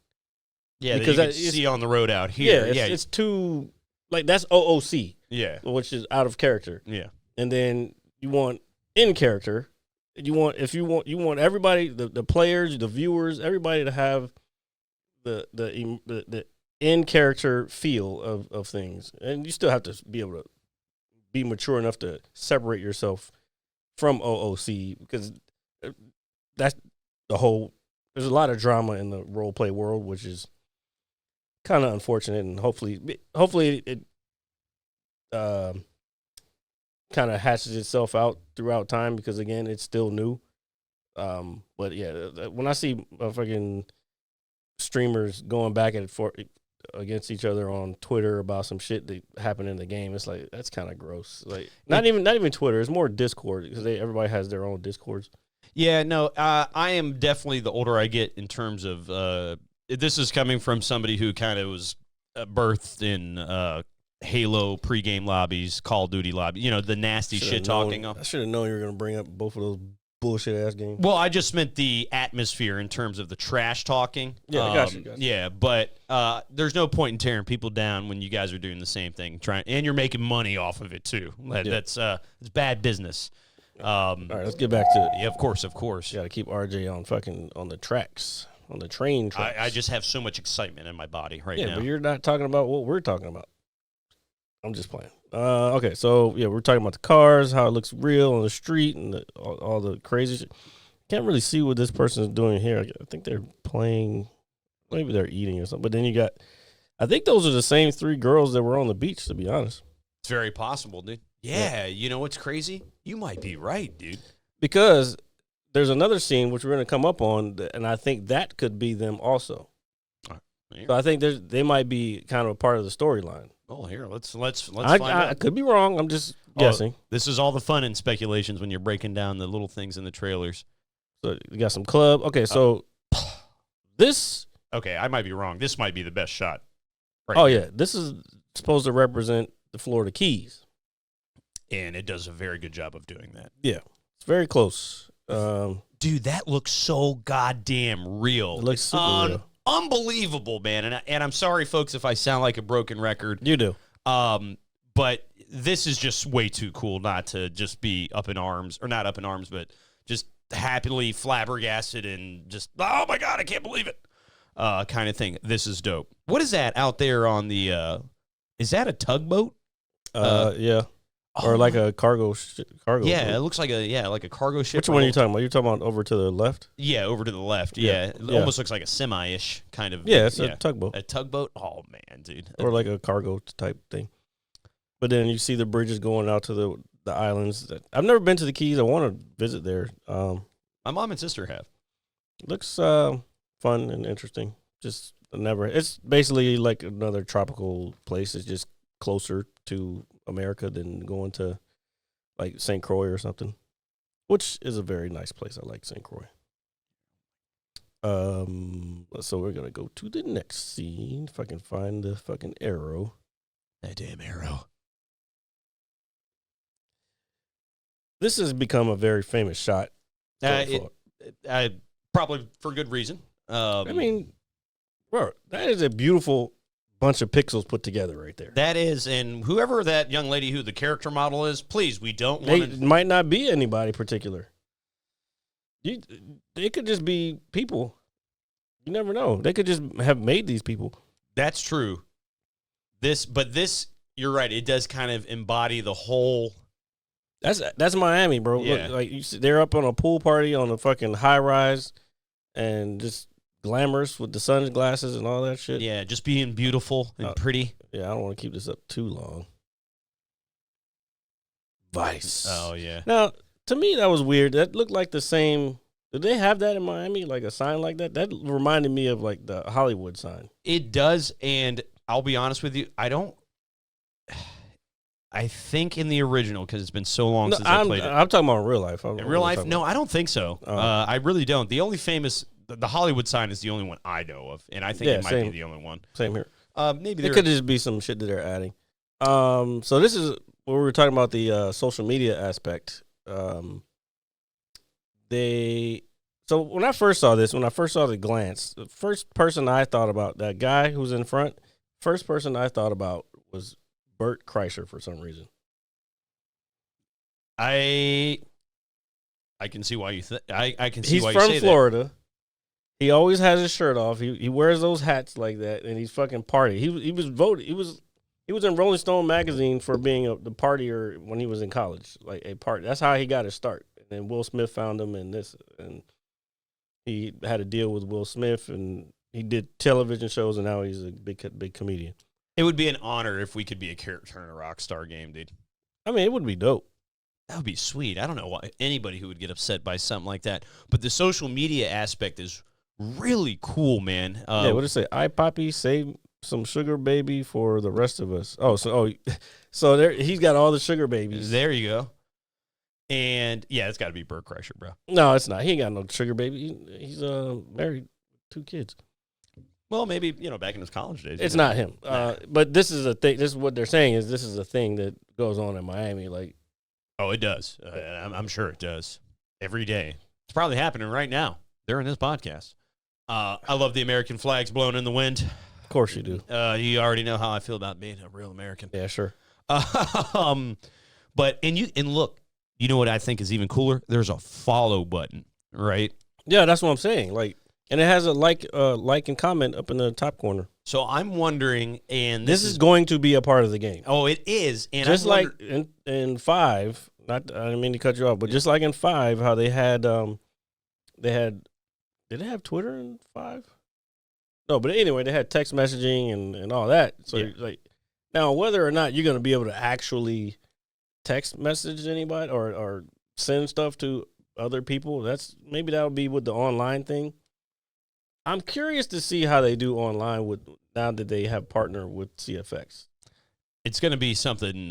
Yeah, because that you can see on the road out here. Yeah, it's too like that's OOC. Yeah, which is out of character. Yeah, and then you want in character. You want everybody, the players, the viewers, everybody to have the in character feel of things, and you still have to be able to be mature enough to separate yourself from OOC, because that's the whole. There's a lot of drama in the role play world, which is kind of unfortunate, and hopefully it kind of hatches itself out throughout time, because again, it's still new. But yeah, when I see fucking streamers going back and forth against each other on Twitter about some shit that happened in the game, it's like, that's kind of gross. Like not even Twitter, it's more Discord, because everybody has their own Discords. Yeah, no, I am definitely, the older I get, in terms of this is coming from somebody who kind of was birthed in Halo pregame lobbies, Call of Duty lobbies, the nasty shit talking. I should have known you were going to bring up both of those bullshit ass games. Well, I just meant the atmosphere in terms of the trash talking. Yeah, I got you. Yeah, but there's no point in tearing people down when you guys are doing the same thing, and you're making money off of it too. That's it's bad business. All right, let's get back to it. Yeah, of course. You got to keep RJ on the tracks, on the train tracks. I just have so much excitement in my body right now. Yeah, but you're not talking about what we're talking about. I'm just playing. Okay, so yeah, we're talking about the cars, how it looks real on the street, and all the crazy shit. Can't really see what this person is doing here. I think they're playing, maybe they're eating or something. But then you got, I think those are the same 3 girls that were on the beach, to be honest. It's very possible, dude. Yeah, you know what's crazy? You might be right, dude. Because there's another scene which we're going to come up on, and I think that could be them also. So I think they might be kind of a part of the storyline. Oh, here, let's find out. I could be wrong. I'm just guessing. This is all the fun in speculations when you're breaking down the little things in the trailers. So you got some club. Okay, so this. Okay, I might be wrong. This might be the best shot. Yeah, this is supposed to represent the Florida Keys, and it does a very good job of doing that. Yeah, it's very close. Dude, that looks so goddamn real. It looks super real. Unbelievable, man. And I'm sorry, folks, if I sound like a broken record. You do. But this is just way too cool not to just be up in arms, or not up in arms, but just happily flabbergasted and just, oh my God, I can't believe it, kind of thing. This is dope. What is that out there on the, is that a tugboat? Yeah. Or like a cargo boat. It looks like a cargo ship. Which one are you talking about? You're talking about over to the left? Yeah, over to the left. Yeah. It almost looks like a semi-ish kind of. Yeah, it's a tugboat. A tugboat? Oh, man, dude. Or like a cargo type thing. But then you see the bridges going out to the islands. I've never been to the Keys. I want to visit there. My mom and sister have. Looks fun and interesting. Just never. It's basically like another tropical place. It's just closer to America than going to like St. Croix or something, which is a very nice place. I like St. Croix. So we're gonna go to the next scene. If I can find the fucking arrow. That damn arrow. This has become a very famous shot. Probably for good reason. I mean, bro, that is a beautiful bunch of pixels put together right there. That is, and whoever that young lady who the character model is, please, we don't want It might not be anybody particular. They could just be people. You never know. They could just have made these people. That's true. This, you're right. It does kind of embody the whole. That's Miami, bro. Yeah. Look, like they're up on a pool party on a fucking high rise, and just glamorous with the sunglasses and all that shit. Yeah, just being beautiful and pretty. Yeah, I don't want to keep this up too long. Vice. Oh, yeah. Now, to me, that was weird. That looked like the same. Did they have that in Miami, like a sign like that? That reminded me of like the Hollywood sign. It does, and I'll be honest with you, I don't. I think in the original, because it's been so long No, since I played it. I'm talking about in real life. In real life, no, I don't think so. I really don't. The only famous, the Hollywood sign is the only one I know of, and I think it might be the only one. Same here. Maybe it could just be some shit that they're adding. So this is where we were talking about the social media aspect. So when I first saw this, when I first saw the glance, the first person I thought about, that guy who's in front, first person I thought about was Bert Kreischer for some reason. I can see why you I can see He's why you from say Florida. That. He always has his shirt off. He wears those hats like that, and he's fucking party. He was voted. He was in Rolling Stone magazine for being the partier when he was in college, like a party. That's how he got his start. And then Will Smith found him, and he had a deal with Will Smith, and he did television shows, and now he's a big comedian. It would be an honor if we could be a character in a Rockstar game, dude. I mean, it would be dope. That would be sweet. I don't know why anybody who would get upset by something like that, but the social media aspect is really cool, man. Yeah, what did it say? iPoppy, save some sugar baby for the rest of us. So there he's got all the sugar babies. There you go. And yeah, it's got to be Bert Kreischer, bro. No, it's not. He ain't got no sugar baby. He's married, 2 kids. Well, maybe back in his college days. It's not him. But this is a thing. This is what they're saying is this is a thing that goes on in Miami. Like, oh, it does. I'm sure it does every day. It's probably happening right now during this podcast. I love the American flags blowing in the wind. Of course you do. You already know how I feel about being a real American. Yeah, sure. But look, you know what I think is even cooler? There's a follow button, right? Yeah, that's what I'm saying. Like, and it has a like and comment up in the top corner. So I'm wondering, and this is going to be a part of the game. Oh, it is. And just like in 5, I didn't mean to cut you off, but just like in 5, how they had did they have Twitter in 5? No, but anyway, they had text messaging and all that. So like now, whether or not you're going to be able to actually text message anybody or send stuff to other people, that'll be with the online thing. I'm curious to see how they do online with now that they have partnered with CFX. It's going to be something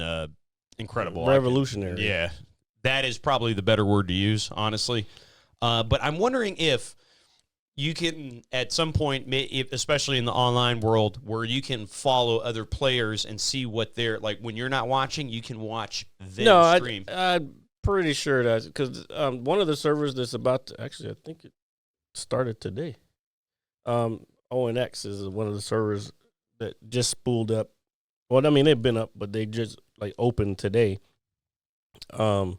incredible, revolutionary. Yeah, that is probably the better word to use, honestly. But I'm wondering if you can, at some point, especially in the online world, where you can follow other players and see what they're like. When you're not watching, you can watch them stream. I'm pretty sure that because one of the servers that's about to actually, I think it started today. ONX is one of the servers that just spooled up. Well, I mean, they've been up, but they just like opened today. Or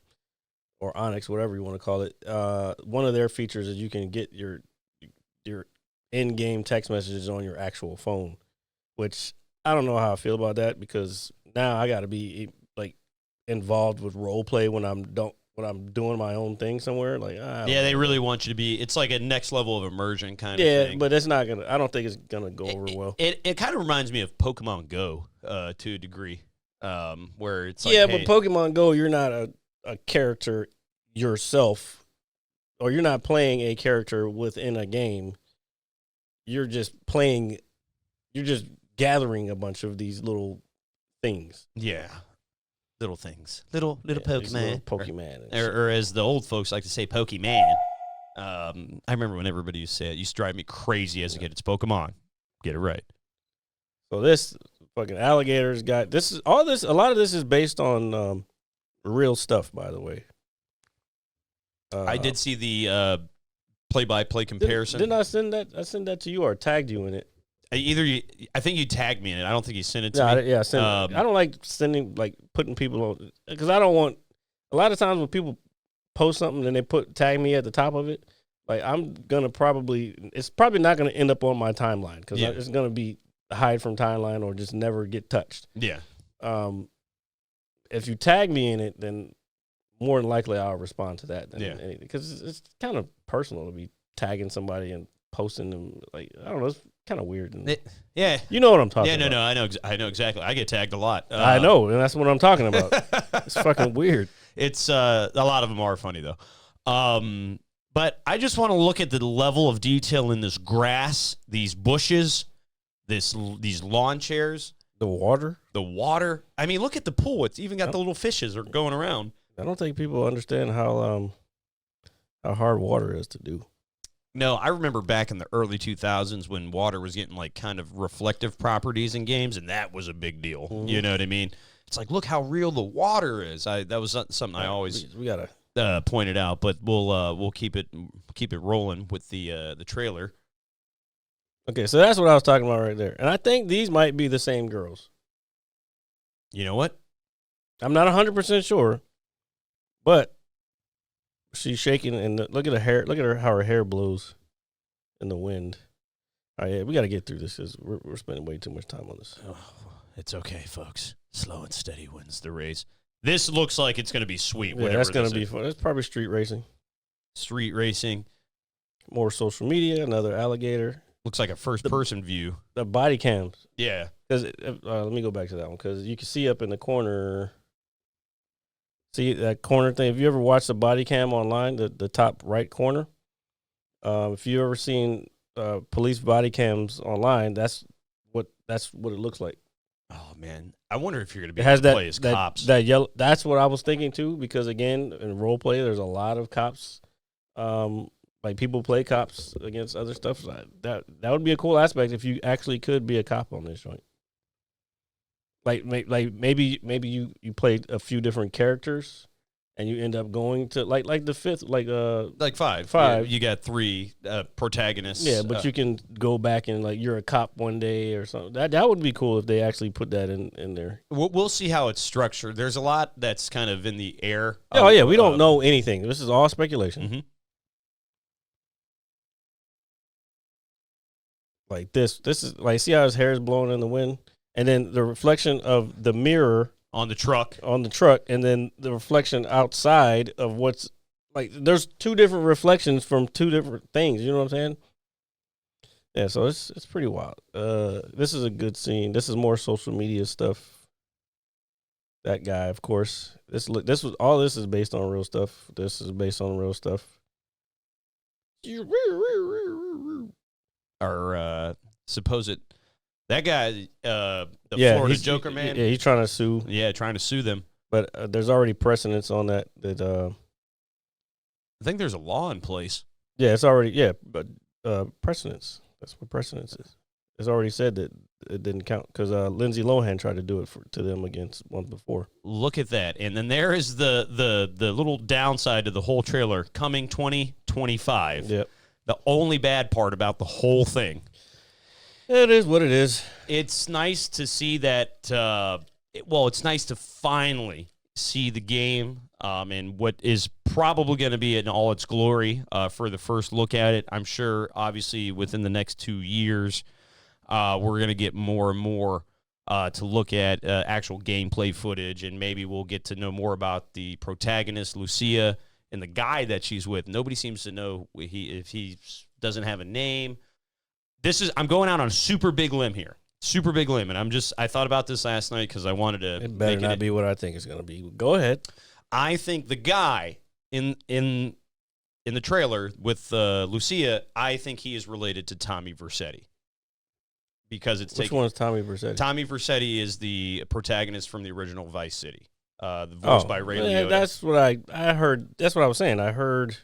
Onyx, whatever you want to call it. One of their features is you can get your in-game text messages on your actual phone, which I don't know how I feel about that because now I got to be like involved with role play when I'm doing my own thing somewhere. Like, they really want you to be. It's like a next level of immersion kind of thing. Yeah, but it's not gonna. I don't think it's gonna go over well. It kind of reminds me of Pokemon Go to a degree, where it's like, but Pokemon Go, you're not a character yourself. Or you're not playing a character within a game. You're just playing. You're just gathering a bunch of these little things. Yeah, little things, little Pokemon, little Pokemon, or as the old folks like to say, Pokemon. I remember when everybody used to say it. It used to drive me crazy as a kid. It's Pokemon. Get it right. So this fucking alligators got this is all this. A lot of this is based on real stuff, by the way. I did see the play-by-play comparison. Didn't I send that? I sent that to you or tagged you in it. I think you tagged me in it. I don't think you sent it to me. Yeah, I don't like putting people on because I don't want. A lot of times when people post something and they tag me at the top of it, like I'm gonna it's probably not gonna end up on my timeline because it's gonna be hide from timeline or just never get touched. Yeah. If you tag me in it, then more than likely I'll respond to that than anything because it's kind of personal to be tagging somebody and posting them. Like I don't know, it's kind of weird. You know what I'm talking about. No, I know exactly. I get tagged a lot. I know, and that's what I'm talking about. It's fucking weird. It's a lot of them are funny though. But I just want to look at the level of detail in this grass, these bushes, these lawn chairs. The water? The water. I mean, look at the pool. It's even got the little fishes are going around. I don't think people understand how hard water is to do. No, I remember back in the early 2000s when water was getting like kind of reflective properties in games, and that was a big deal. Mm-hmm. You know what I mean? It's like, look how real the water is. That was something I always we gotta pointed out, but we'll keep it rolling with the trailer. Okay, so that's what I was talking about right there. And I think these might be the same girls. You know what? I'm not 100% sure, but she's shaking, and look at her hair. Look at her, how her hair blows in the wind. All right, yeah, we got to get through this because we're spending way too much time on this. Oh, it's okay, folks. Slow and steady wins the race. This looks like it's going to be sweet. Yeah, that's going to be fun. It's probably street racing. Street racing. More social media, another alligator. Looks like a first-person view. The body cams. Yeah. Because let me go back to that one, because you can see up in the corner. See that corner thing? Have you ever watched the body cam online, the top right corner? If you ever seen police body cams online, that's what it looks like. Oh man, I wonder if you're going to be It has able to that play as that, cops. that yellow. That's what I was thinking too, because again, in role play, there's a lot of cops. Like people play cops against other stuff. So that would be a cool aspect if you actually could be a cop on this joint. Like maybe you played a few different characters, and you end up going to like the fifth like five. Five. Yeah, you got three protagonists. Yeah, but you can go back and like you're a cop one day or something. That would be cool if they actually put that in there. We'll see how it's structured. There's a lot that's kind of in the air. Oh yeah, we don't know anything. This is all speculation. Mm-hmm. Like this is like, see how his hair is blowing in the wind, and then the reflection of the mirror on the truck, and then the reflection outside of what's like. There's two different reflections from two different things. You know what I'm saying? Yeah, so it's pretty wild. This is a good scene. This is more social media stuff. That guy, of course. This is based on real stuff. This is based on real stuff. or supposed that guy, the Florida Joker man. Yeah, he's trying to sue. Yeah, trying to sue them. But there's already precedence on that. I think there's a law in place. Yeah, it's already but precedence. That's what precedence is. It's already said that it didn't count because Lindsay Lohan tried to do it to them against once before. Look at that, and then there is the little downside to the whole trailer coming 2025. Yep. The only bad part about the whole thing. It is what it is. It's nice to see that. It's nice to finally see the game and what is probably going to be in all its glory for the first look at it. I'm sure, obviously, within the next 2 years, we're going to get more and more to look at actual gameplay footage, and maybe we'll get to know more about the protagonist, Lucia, and the guy that she's with. Nobody seems to know if he doesn't have a name. I'm going out on a super big limb here. Super big limb. And I thought about this last night because I wanted to. It better not be what I think it's going to be. Go ahead. I think the guy in the trailer with Lucia, I think he is related to Tommy Vercetti. Because Which one is Tommy Vercetti? Tommy Vercetti is the protagonist from the original Vice City. The voice by Ray Liotta. That's what I heard. That's what I was saying. I heard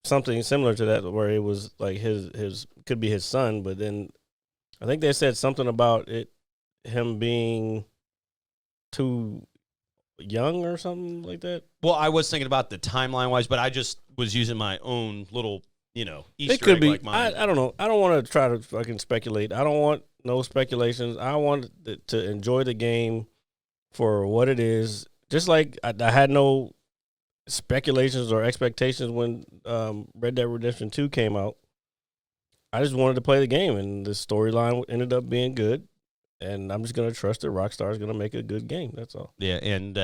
something similar to that where it was like his could be his son, but then I think they said something about him being too young or something like that. Well, I was thinking about the timeline wise, but I just was using my own little, Easter it could egg be. like mine. I don't know. I don't want to try to fucking speculate. I don't want no speculations. I want to enjoy the game for what it is. Just like I had no speculations or expectations when Red Dead Redemption 2 came out. I just wanted to play the game, and the storyline ended up being good. And I'm just going to trust that Rockstar is going to make a good game. That's all. Yeah, and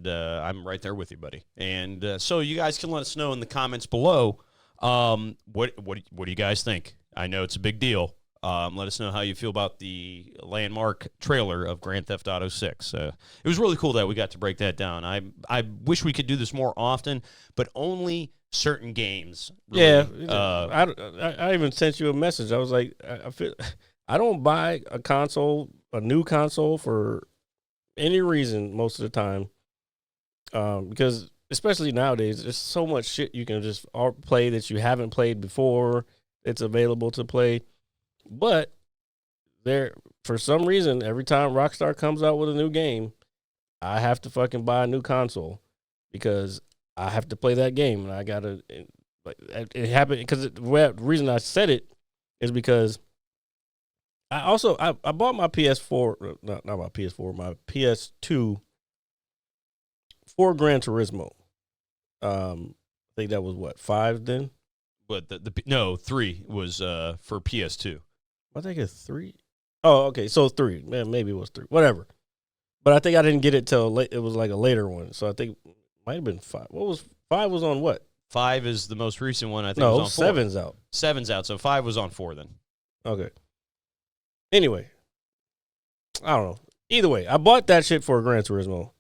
I'm right there with you, buddy. And so you guys can let us know in the comments below. What do you guys think? I know it's a big deal. Let us know how you feel about the landmark trailer of Grand Theft Auto 6. It was really cool that we got to break that down. I wish we could do this more often, but only certain games. Really, I even sent you a message. I was like, I don't buy a new console for any reason most of the time, because especially nowadays, there's so much shit you can just play that you haven't played before. It's available to play, but for some reason, every time Rockstar comes out with a new game, I have to fucking buy a new console because I have to play that game, and I gotta. It happened because the reason I said it is because I bought my PS4, not my PS4, my PS2 for Gran Turismo. I think that was what, 5 then? But 3 was for PS2. I think it's 3. Oh, okay, so 3. Man, maybe it was 3. Whatever. But I think I didn't get it till late. It was like a later one, so I think it might have been 5. What was 5? Was on what? 5 is the most recent one. I think. No, it was on 4. 7's out. 7's out, so 5 was on 4 then. Okay. Anyway, I don't know. Either way, I bought that shit for Gran Turismo.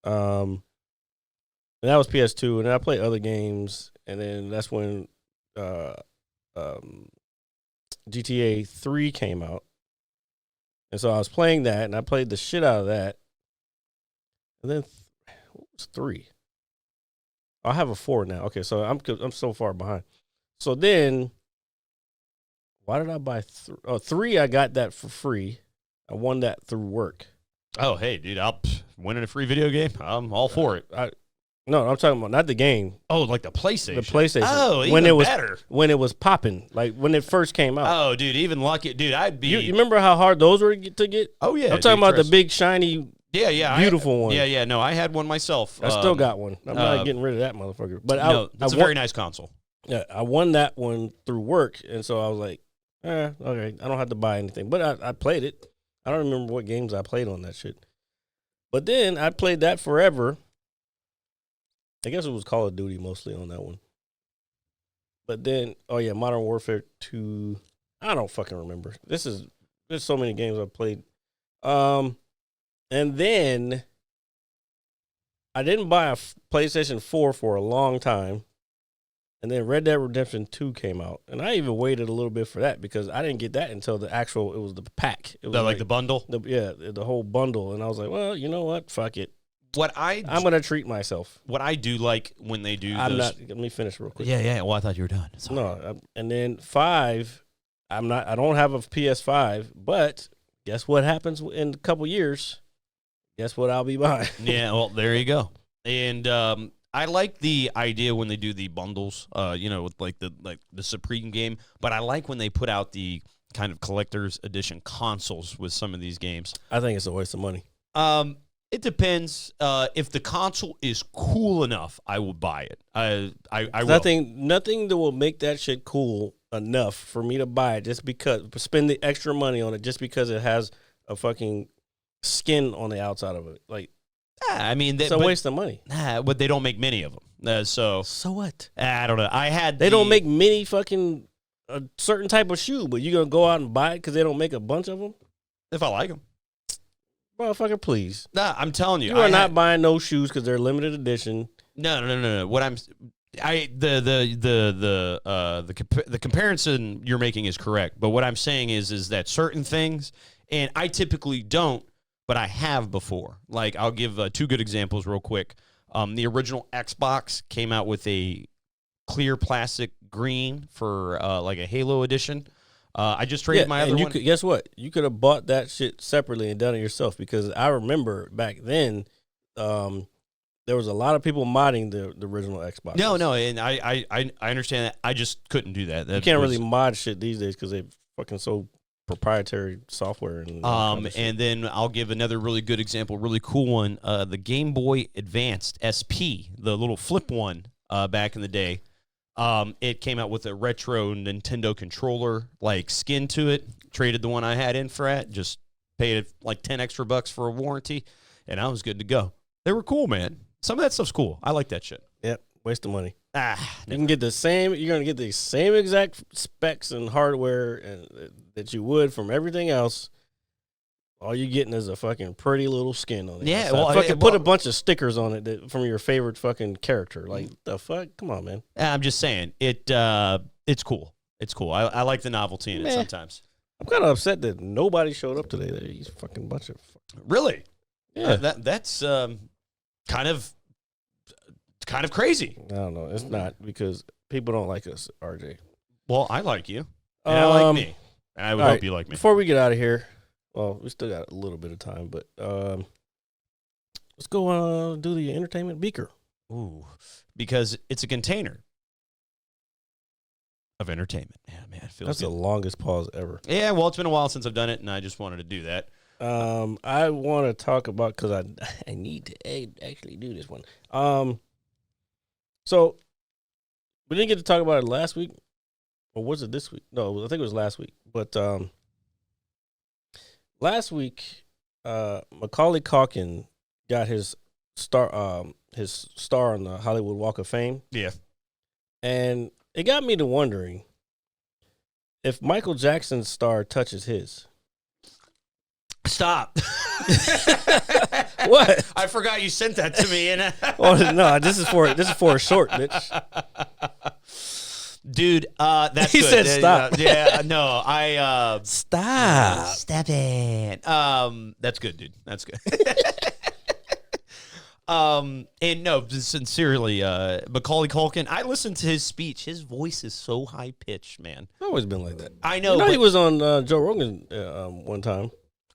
And that was PS2, and then I played other games, and then that's when GTA 3 came out. And so I was playing that, and I played the shit out of that. And then what was 3? I have a 4 now. Okay, so I'm so far behind. So then, why did I buy 3? Oh, 3, I got that for free. I won that through work. Oh, hey, dude, I'll winning a free video game. I'm all for it. No, I'm talking about not the game. Oh, like the PlayStation. The PlayStation. Oh, even when it was better. When it was popping, like when it first came out. Oh, dude, even lucky, dude. I'd be. You remember how hard those were to get? Oh yeah, I'm talking about the big shiny. Yeah, beautiful one. Yeah. No, I had one myself. I still got one. I'm not getting rid of that motherfucker. But it's a very nice console. Yeah, I won that one through work, and so I was like, okay, I don't have to buy anything. But I played it. I don't remember what games I played on that shit. But then I played that forever. I guess it was Call of Duty mostly on that one. But then, Modern Warfare 2. I don't fucking remember. There's so many games I've played. And then I didn't buy a PlayStation 4 for a long time. And then Red Dead Redemption 2 came out. And I even waited a little bit for that because I didn't get that until it was the pack. It was like the bundle? The whole bundle. And I was like, well, you know what? Fuck it. I'm going to treat myself. What I do like when they do let me finish real quick. Yeah. Well, I thought you were done. Sorry. No, and then 5, I don't have a PS5, but guess what happens in a couple years? Guess what I'll be buying? Yeah, well, there you go. And I like the idea when they do the bundles, with like the Supreme game, but I like when they put out the kind of collector's edition consoles with some of these games. I think it's a waste of money. It depends. If the console is cool enough, I will buy it. I will. Nothing that will make that shit cool enough for me to buy it just because, spend the extra money on it just because it has a fucking skin on the outside of it. Like, I mean, it's a waste of money. But they don't make many of them. So what? I don't know. They don't make many fucking a certain type of shoe, but you gonna go out and buy it because they don't make a bunch of them? If I like them. Motherfucker, please. Nah, I'm telling you. You are not buying no shoes because they're limited edition. No. What the comparison you're making is correct, but what I'm saying is that certain things, and I typically don't, but I have before. Like, I'll give 2 good examples real quick. The original Xbox came out with a clear plastic green for like a Halo edition. I just traded my other one. Guess what? You could have bought that shit separately and done it yourself because I remember back then there was a lot of people modding the original Xbox. No, and I understand that. I just couldn't do that. You can't really mod shit these days because they're fucking so proprietary software. And then I'll give another really good example, really cool one. The Game Boy Advanced SP, the little flip one back in the day. It came out with a retro Nintendo controller, like skin to it. Traded the one I had in for it. Just paid like $10 extra for a warranty, and I was good to go. They were cool, man. Some of that stuff's cool. I like that shit. Yep, waste of money. You can get the same. You're gonna get the same exact specs and hardware that you would from everything else. All you're getting is a fucking pretty little skin on it. Yeah, put a bunch of stickers on it from your favorite fucking character. Like, the fuck? Come on, man. I'm just saying it's cool. It's cool. I like the novelty in it sometimes. I'm kind of upset that nobody showed up today. He's fucking bunch of. Really? Yeah. That's kind of crazy. I don't know. It's not because people don't like us, RJ. Well, I like you. And I like me. And I would hope you like me. Before we get out of here, well, we still got a little bit of time, but let's go do the entertainment beaker. Ooh, because it's a container of entertainment. Yeah, man, it feels That's good. the longest pause ever. Yeah, well, it's been a while since I've done it, and I just wanted to do that. I want to talk about because I need to actually do this one. So we didn't get to talk about it last week, or was it this week? No, I think it was last week. But last week, Macaulay Culkin got his star on the Hollywood Walk of Fame. Yeah. And it got me to wondering if Michael Jackson's star touches his. Stop. What? I forgot you sent that to me. And Oh no, this is for a short, bitch. Dude, that's He good. said stop. Yeah, no, I Stop. Stop it. That's good, dude. That's good. And no, sincerely, Macaulay Culkin, I listened to his speech. His voice is so high pitched, man. It's always been like that. I know. He was on Joe Rogan one time.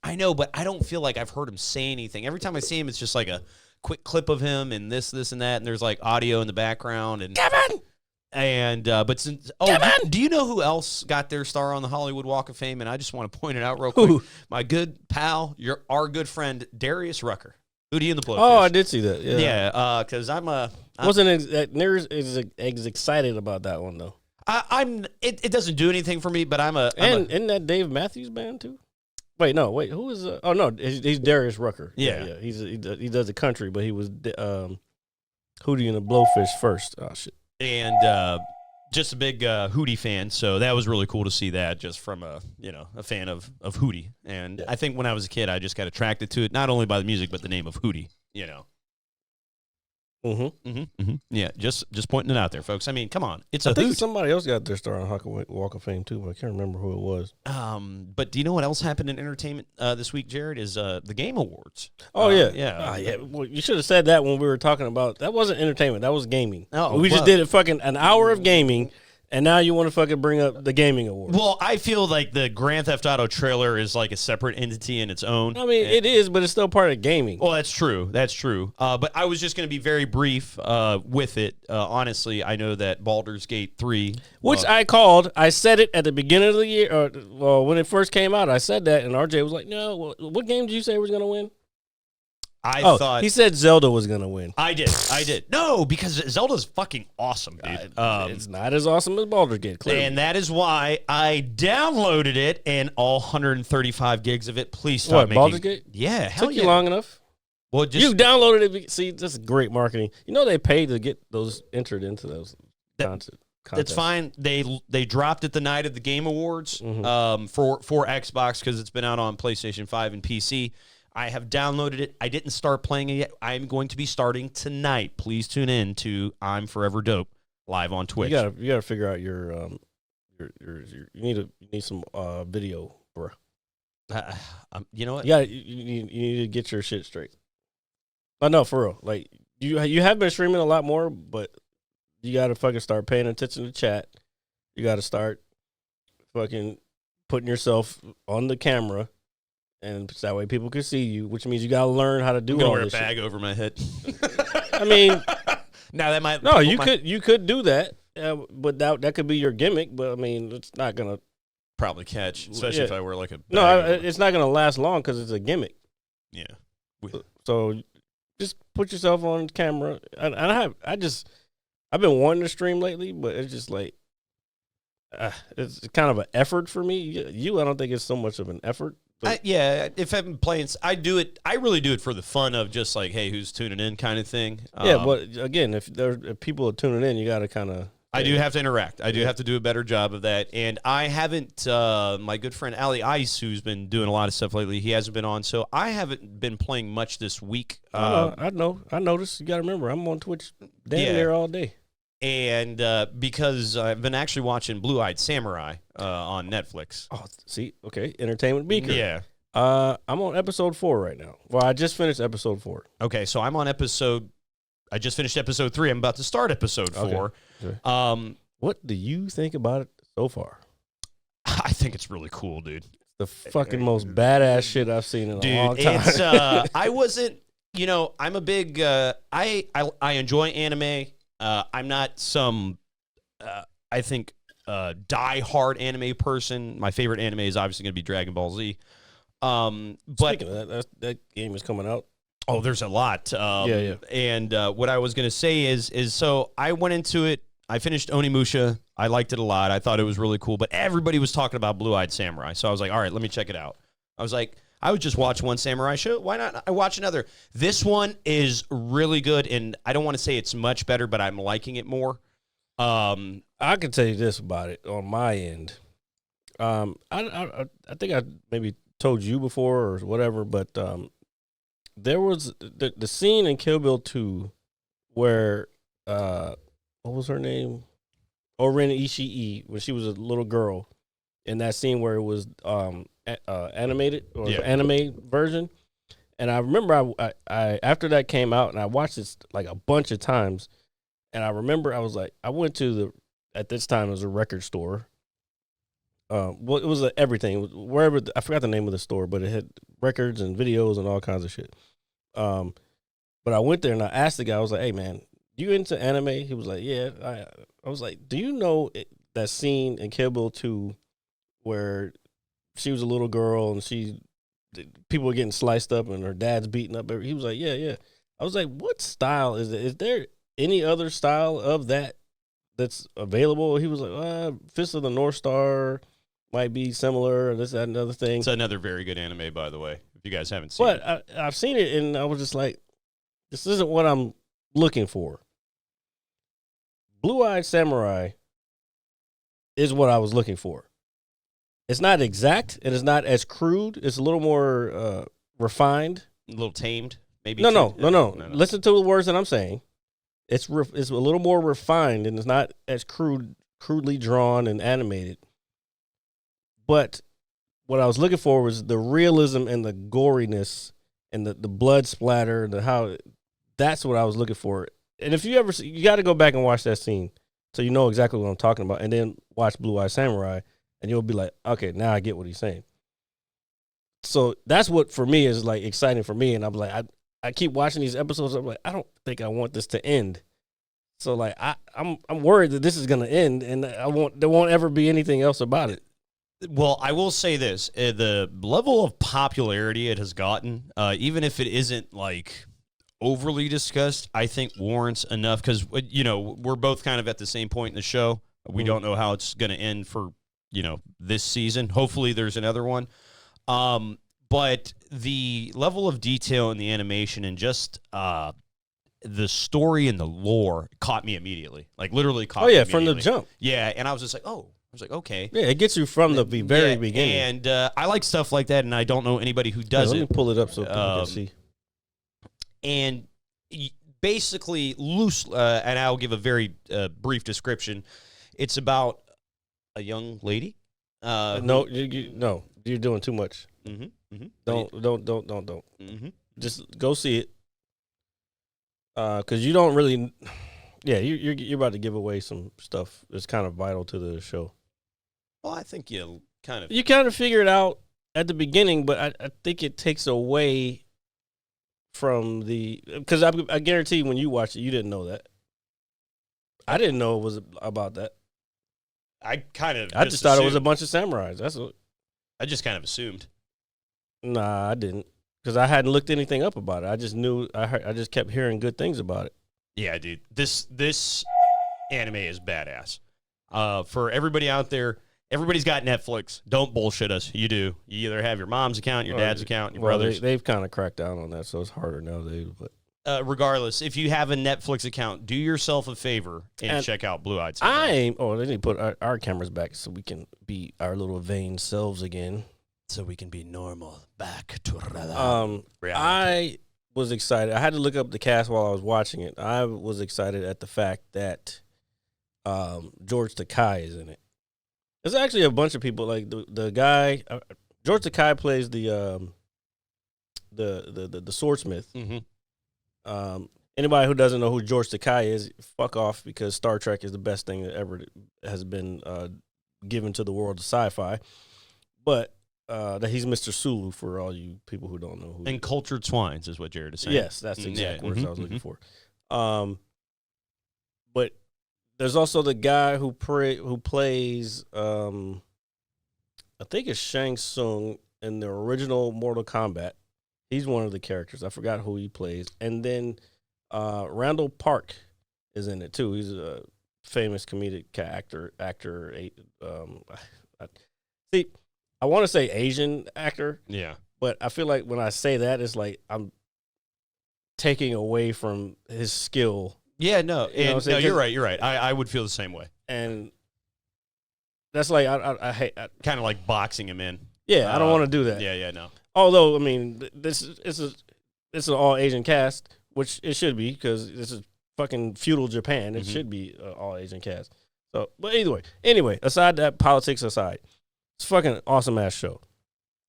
I know, but I don't feel like I've heard him say anything. Every time I see him, it's just like a quick clip of him and this, and that, and there's like audio in the background. And Kevin! And but since do you know who else got their star on the Hollywood Walk of Fame? And I just want to point it out real quick. Who? My good pal, our good friend Darius Rucker, Hootie and the Blowfish. Oh, I did see that. Yeah. Yeah, because I'm Wasn't near as excited about that one though. It doesn't do anything for me, but Isn't that Dave Matthews Band too? Wait, who is? Oh no, he's Darius Rucker. Yeah. He does the country, but he was Hootie and the Blowfish first. Oh shit. And just a big Hootie fan, so that was really cool to see that just from a fan of Hootie. And I think when I was a kid, I just got attracted to it, not only by the music, but the name of Hootie, Yeah, just pointing it out there, folks. I mean, come on. It's I think hoot. somebody else got their star on Walk of Fame too, but I can't remember who it was. But do you know what else happened in entertainment this week, Jared? Is the Game Awards. Oh, yeah. Yeah. Yeah. Well, you should have said that when we were talking about, that wasn't entertainment. That was gaming. Oh, we just well- did it fucking an hour of gaming, and now you want to fucking bring up the gaming award. Well, I feel like the Grand Theft Auto trailer is like a separate entity in its own. I mean, it is, but it's still part of gaming. Well, that's true. That's true. But I was just going to be very brief with it. Honestly, I know that Baldur's Gate 3. Which I called. I said it at the beginning of the year. When it first came out, I said that, and RJ was like, no, what game did you say was going to win? I thought he said Zelda was going to win. I did. No, because Zelda's fucking awesome, dude. It's not as awesome as Baldur Gate, clearly. And that is why I downloaded it and all 135 gigs of it. Please stop What, making. Baldur's Gate? Yeah, hell Took yeah. you long enough? Well, just You downloaded it. See, that's great marketing. You know they paid to get those entered into those contests. That's fine. They dropped it the night of the Game Awards Mm-hmm. for Xbox because it's been out on PlayStation 5 and PC. I have downloaded it. I didn't start playing it yet. I'm going to be starting tonight. Please tune in to I'm Forever Dope live on Twitch. You gotta figure out your you need some video, bro. You know what? You need to get your shit straight. But no, for real. Like you have been streaming a lot more, but you gotta fucking start paying attention to chat. You gotta start fucking putting yourself on the camera. And that way people can see you, which means you got to learn how to do I'm gonna all wear a this bag over my head. I mean, now that might no, you could do that, but that could be your gimmick. But I mean, it's not gonna probably catch, especially if I wear like a bag no, over. it's not gonna last long because it's a gimmick. Yeah. So just put yourself on camera. I've been wanting to stream lately, but it's just like it's kind of an effort for me. I don't think it's so much of an effort. Yeah, if I'm playing, I do it. I really do it for the fun of just like, hey, who's tuning in, kind of thing. Yeah, but again, if people are tuning in, you got to kind of. I do have to interact. I do have to do a better job of that. And I haven't. My good friend Ali Ice, who's been doing a lot of stuff lately, he hasn't been on, so I haven't been playing much this week. I know. I noticed. You got to remember, I'm on Twitch damn near all day. And because I've been actually watching Blue-Eyed Samurai on Netflix. Oh, see, okay, Entertainment Beaker. Yeah. I'm on episode 4 right now. Well, I just finished episode 4. Okay, so I'm on I just finished episode 3. I'm about to start episode 4. Okay. What do you think about it so far? I think it's really cool, dude. The fucking most badass shit I've seen in a long time. It's I wasn't, I'm a big I enjoy anime. I'm not some I think die-hard anime person. My favorite anime is obviously going to be Dragon Ball Z. But speaking of that game is coming out. Oh, there's a lot. Yeah. And what I was going to say is so I went into it. I finished Onimusha. I liked it a lot. I thought it was really cool. But everybody was talking about Blue-Eyed Samurai. So I was like, all right, let me check it out. I was like, I would just watch one samurai show. Why not? I watch another. This one is really good. And I don't want to say it's much better, but I'm liking it more. I can tell you this about it on my end. I think I maybe told you before or whatever, but there was the scene in Kill Bill 2 where what was her name? Oren Ishii, when she was a little girl, in that scene where it was animated or anime version. And I remember I after that came out and I watched this like a bunch of times, and I remember I was like, I went to at this time it was a record store. Well, it was everything. It was wherever I forgot the name of the store, but it had records and videos and all kinds of shit. But I went there and I asked the guy. I was like, "Hey, man, you into anime?" He was like, "Yeah." I was like, "Do you know that scene in Kill Bill 2 where she was a little girl and people were getting sliced up and her dad's beating up?" He was like, "Yeah." I was like, "What style is it? Is there any other style of that's available?" He was like, "Fist of the North Star might be similar, or this, that, and another thing." It's another very good anime, by the way, if you guys haven't seen it. But I've seen it, and I was just like, this isn't what I'm looking for. Blue-Eyed Samurai is what I was looking for. It's not exact, and it's not as crude. It's a little more refined. A little tamed, maybe. No. Listen to the words that I'm saying. It's a little more refined, and it's not as crudely drawn and animated. But what I was looking for was the realism and the goriness and the blood splatter and that's what I was looking for. And if you got to go back and watch that scene so you know exactly what I'm talking about, and then watch Blue-Eyed Samurai, and you'll be like, okay, now I get what he's saying. So that's what for me is like exciting for me, and I'm like, I keep watching these episodes. I'm like, I don't think I want this to end. So like, I'm worried that this is gonna end, and there won't ever be anything else about it. Well, I will say this: the level of popularity it has gotten, even if it isn't like overly discussed, I think warrants enough because we're both kind of at the same point in the show. We don't know how it's going to end for this season. Hopefully, there's another one. But the level of detail in the animation and just the story and the lore caught me immediately. Like literally caught me from the immediately. jump. Yeah, and I was just like, oh. I was like, okay. Yeah, it gets you from the very beginning. And I like stuff like that, and I don't know anybody who does let it. me pull it up so people can see. And basically, loose, and I'll give a very brief description. It's about a young lady. No, you're doing too much. Don't. Just go see it. Because you don't really. Yeah, you're about to give away some stuff that's kind of vital to the show. Well, I think you kind of figure it out at the beginning, but I think it takes away from because I guarantee when you watch it, you didn't know that. I didn't know it was about that. I just thought it was a bunch of samurais. That's what I just kind of assumed. Nah, I didn't, because I hadn't looked anything up about it. I just knew I just kept hearing good things about it. Yeah, dude. This anime is badass. For everybody out there, everybody's got Netflix. Don't bullshit us. You do. You either have your mom's account, your dad's account, your brother's. They've kind of cracked down on that, so it's harder nowadays. But regardless, if you have a Netflix account, do yourself a favor and check out Blue-Eyed Samurai. They need to put our cameras back so we can be our little vain selves again. So we can be normal. Back to reality. I was excited. I had to look up the cast while I was watching it. I was excited at the fact that George Takei is in it. There's actually a bunch of people. Like the guy, George Takei plays the swordsmith. Mm-hmm. Anybody who doesn't know who George Takei is, fuck off, because Star Trek is the best thing that ever has been given to the world of sci-fi. But that he's Mr. Sulu for all you people who don't know who. And cultured swines is what Jared is saying. Yes, that's the exact words I was looking for. But there's also the guy who plays, I think it's Shang Tsung in the original Mortal Kombat. He's one of the characters. I forgot who he plays. And then Randall Park is in it too. He's a famous comedic actor. See, I want to say Asian actor. Yeah. But I feel like when I say that, it's like I'm taking away from his skill. Yeah, no. And, no, you're right. You're right. I would feel the same way. And that's like, I hate. Kind of like boxing him in. Yeah, I don't want to do that. Yeah, no. Although, I mean, this is an all Asian cast, which it should be, because this is fucking feudal Japan. It should be all Asian cast. So, but anyway, aside that, politics aside, it's a fucking awesome ass show.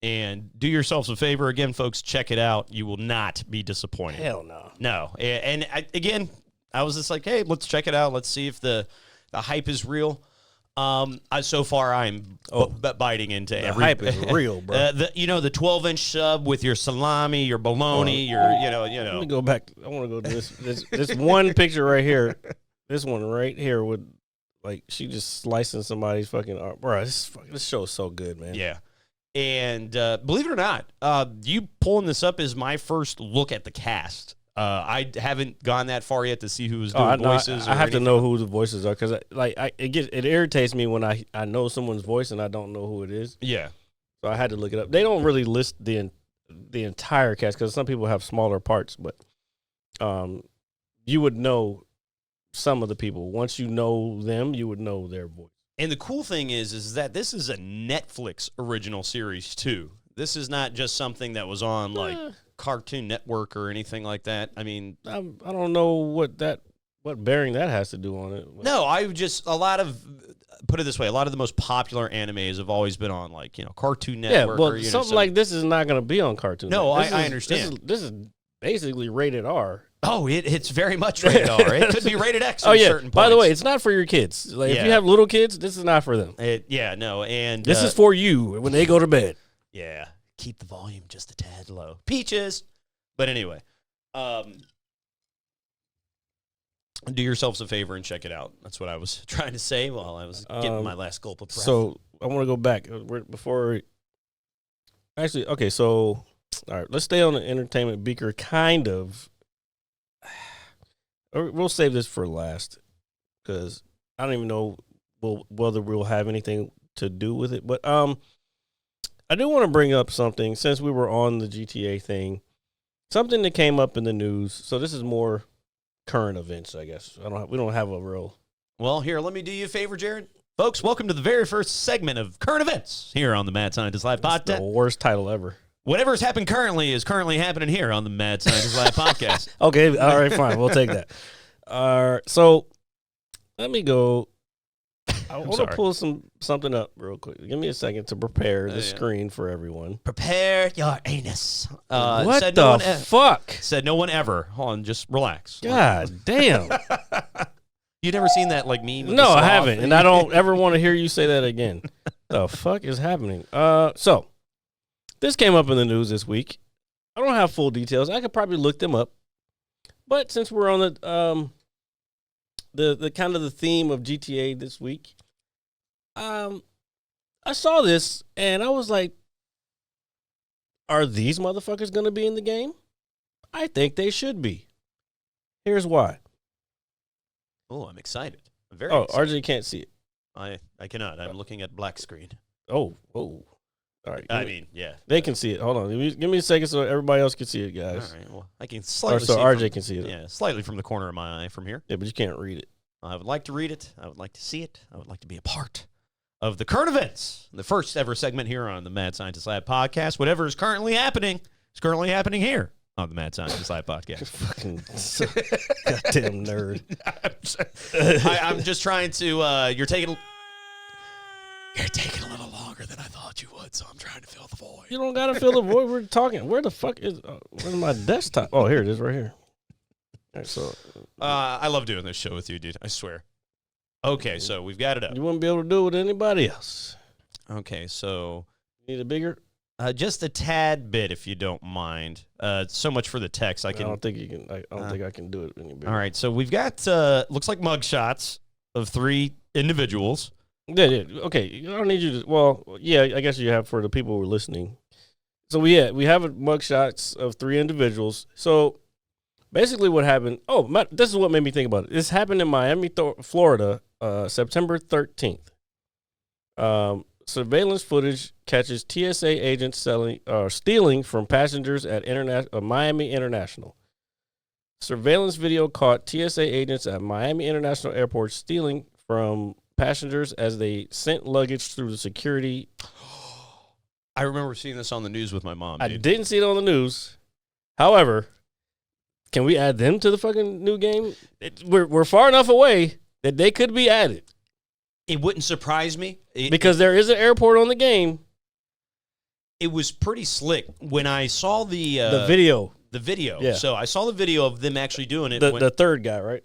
And do yourselves a favor again, folks. Check it out. You will not be disappointed. Hell no. No. And again, I was just like, hey, let's check it out. Let's see if the hype is real. So far, I'm biting into The every hype is real, bro. the 12-inch sub with your salami, your bologna, your Let me go back. I want to go to this one picture right here. This one right here would, like, she just slicing somebody's fucking arm. Bro, this show is so good, man. Yeah. And believe it or not, you pulling this up is my first look at the cast. I haven't gone that far yet to see who's doing voices. I have to know who the voices are, because it irritates me when I know someone's voice and I don't know who it is. Yeah. So I had to look it up. They don't really list the entire cast, because some people have smaller parts, but you would know some of the people. Once you know them, you would know their voice. And the cool thing is that this is a Netflix original series too. This is not just something that was on like Cartoon Network or anything like that. I mean, I don't know what bearing that has to do on it. No, put it this way, a lot of the most popular animes have always been on, like, Cartoon Network. Yeah, well, something like this is not going to be on Cartoon No, Network. I understand. This is basically rated R. Oh, it's very much rated R. It could be rated X at certain points. By the way, it's not for your kids. Like, if you have little kids, this is not for them. And this is for you when they go to bed. Yeah, keep the volume just a tad low. Peaches. But anyway, do yourselves a favor and check it out. That's what I was trying to say while I was getting my last gulp of breath. So I want to go back before. Actually, okay. So all right, let's stay on the entertainment beaker. Kind of. We'll save this for last, because I don't even know whether we'll have anything to do with it. But I do want to bring up something, since we were on the GTA thing. Something that came up in the news. So this is more current events, I guess. We don't have a real. Well, here, let me do you a favor, Jared. Folks, welcome to the very first segment of current events here on the Mad Scientist Live podcast. The worst title ever. Whatever's happened currently is currently happening here on the Mad Scientist Live podcast. Okay, all right, fine. We'll take that. So let me go. I want to pull something up real quick. Give me a second to prepare the screen for everyone. Prepare your anus. What the fuck? Said no one ever. Hold on, just relax. God damn. You never seen that like meme? No, I haven't, and I don't ever want to hear you say that again. The fuck is happening? So this came up in the news this week. I don't have full details. I could probably look them up, but since we're on the kind of the theme of GTA this week, I saw this and I was like, are these motherfuckers going to be in the game? I think they should be. Here's why. Oh, I'm excited. I'm very excited. RJ can't see it. I cannot. I'm looking at black screen. Oh. All right. I mean, yeah. They can see it. Hold on. Give me a second so everybody else can see it, guys. All right. Well, I can slightly so RJ can see it. Yeah, slightly from the corner of my eye from here. Yeah, but you can't read it. I would like to read it. I would like to see it. I would like to be a part of the current events. The first ever segment here on the Mad Scientist Lab podcast. Whatever is currently happening is currently happening here on the Mad Scientist Live podcast. Fucking goddamn nerd. I'm just trying to. You're taking a little longer than I thought you would, so I'm trying to fill the void. You don't gotta fill the void. We're talking. Where the fuck is? Where's my desktop? Oh, here it is, right here. All right, so I love doing this show with you, dude. I swear. Okay, so we've got it up. you wouldn't be able to do it with anybody else. Okay, so Need a bigger? just a tad bit, if you don't mind. So much for the text. I I can. don't think you can. I don't think I can do it any bigger. All right, so we've got looks like mug shots of 3 individuals. Yeah. Okay. I don't need you to. Well, yeah. I guess you have for the people who are listening. So we have mugshots of 3 individuals. So basically, what happened? Oh, this is what made me think about it. This happened in Miami, Florida, September 13th. Surveillance footage catches TSA agents stealing from passengers at Miami International. Surveillance video caught TSA agents at Miami International Airport stealing from passengers as they sent luggage through the security. I remember seeing this on the news with my mom. I Dude. didn't see it on the news. However, can we add them to the fucking new game? We're far enough away that they could be added. It wouldn't surprise me. Because there is an airport on the game. It was pretty slick when I saw the video. The video. Yeah. So I saw the video of them actually doing it. The third guy, right?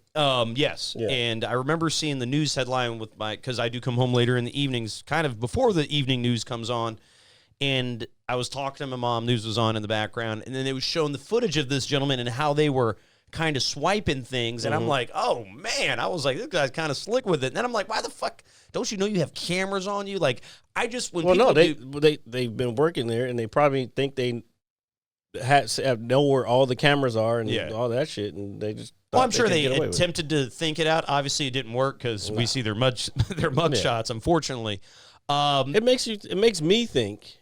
Yes. Yeah. And I remember seeing the news headline with because I do come home later in the evenings, kind of before the evening news comes on. And I was talking to my mom, news was on in the background, and then it was showing the footage of this gentleman and how they were kind of swiping things. And I'm like, oh, man. I was like, this guy's kind of slick with it. And then I'm like, why the fuck? Don't you know you have cameras on you? Like, I just, when people they've been working there, and they probably think they know where all the cameras are and all that shit, and they just. Well, I'm sure they attempted to think it out. Obviously, it didn't work because we see their mug shots, unfortunately. It makes me think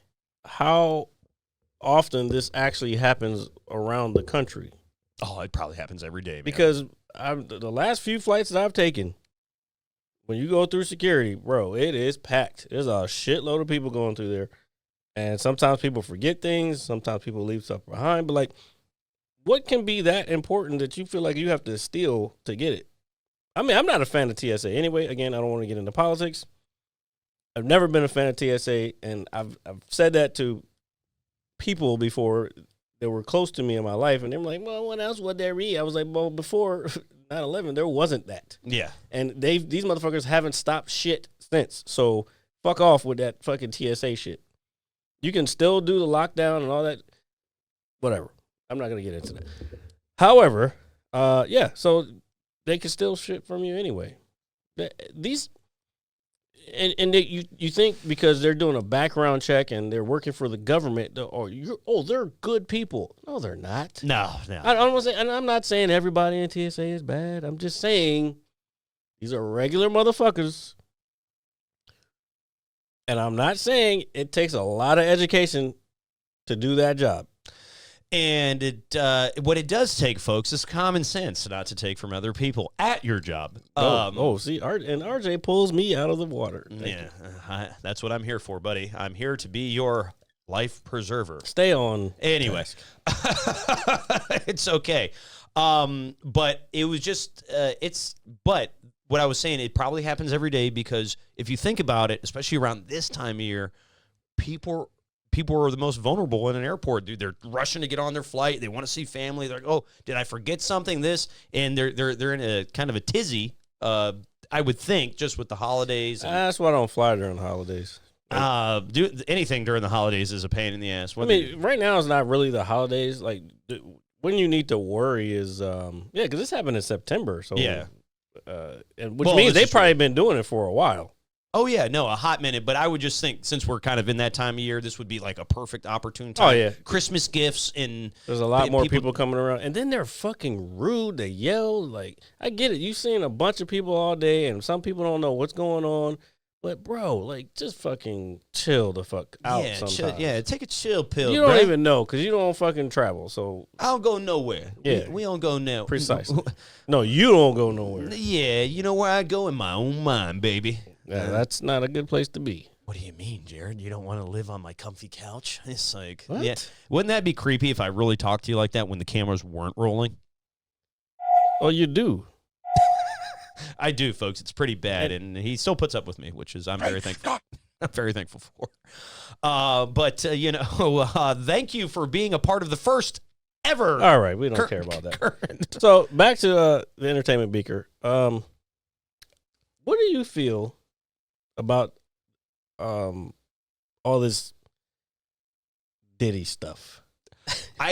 how often this actually happens around the country. Oh, it probably happens every day, man. Because the last few flights that I've taken, when you go through security, bro, it is packed. There's a shitload of people going through there. And sometimes people forget things. Sometimes people leave stuff behind. But, like, what can be that important that you feel like you have to steal to get it? I mean, I'm not a fan of TSA anyway. Again, I don't want to get into politics. I've never been a fan of TSA, and I've said that to people before that were close to me in my life, and they were like, well, what else would there be? I was like, well, before 9/11, there wasn't that. Yeah. And these motherfuckers haven't stopped shit since. So fuck off with that fucking TSA shit. You can still do the lockdown and all that. Whatever. I'm not going to get into that. However, so they can steal shit from you anyway. These... And you think because they're doing a background check and they're working for the government, they're good people. No, they're not. No. I'm not saying everybody in TSA is bad. I'm just saying these are regular motherfuckers. And I'm not saying it takes a lot of education to do that job. And what it does take, folks, is common sense not to take from other people at your job. See, and RJ pulls me out of the water. That's what I'm here for, buddy. I'm here to be your life preserver. Stay on. Anyway, it's okay. But it was just, but what I was saying, it probably happens every day because if you think about it, especially around this time of year, people are the most vulnerable in an airport, dude. They're rushing to get on their flight. They want to see family. They're like, oh, did I forget something? This, and they're in a kind of a tizzy. I would think just with the holidays. That's why I don't fly during the holidays. Anything during the holidays is a pain in the ass. Right now it's not really the holidays. Like when you need to worry is because this happened in September. So which means they've probably been doing it for a while. Oh, yeah, no, a hot minute. But I would just think since we're kind of in that time of year, this would be like a perfect opportune time. Oh, yeah. Christmas gifts and there's a lot more people coming around. And then they're fucking rude. They yell. Like, I get it. You've seen a bunch of people all day, and some people don't know what's going on. But, bro, like, just fucking chill the fuck out sometimes. Take a chill pill, You don't even know because you don't fucking travel. So I don't go nowhere. Yeah. We don't go nowhere. Precisely. No, you don't go nowhere. Yeah, you know where I go in my own mind, baby. Yeah, that's not a good place to be. what do you mean, Jared? You don't want to live on my comfy couch? It's like, What? yeah. Wouldn't that be creepy if I really talked to you like that when the cameras weren't rolling? Oh, you do. I do, folks. It's pretty bad, and he still puts up with me, which is I'm very thankful. I'm very thankful for. But thank you for being a part of the first ever. All right, we don't care about that. So back to the entertainment beaker. What do you feel about all this Diddy stuff?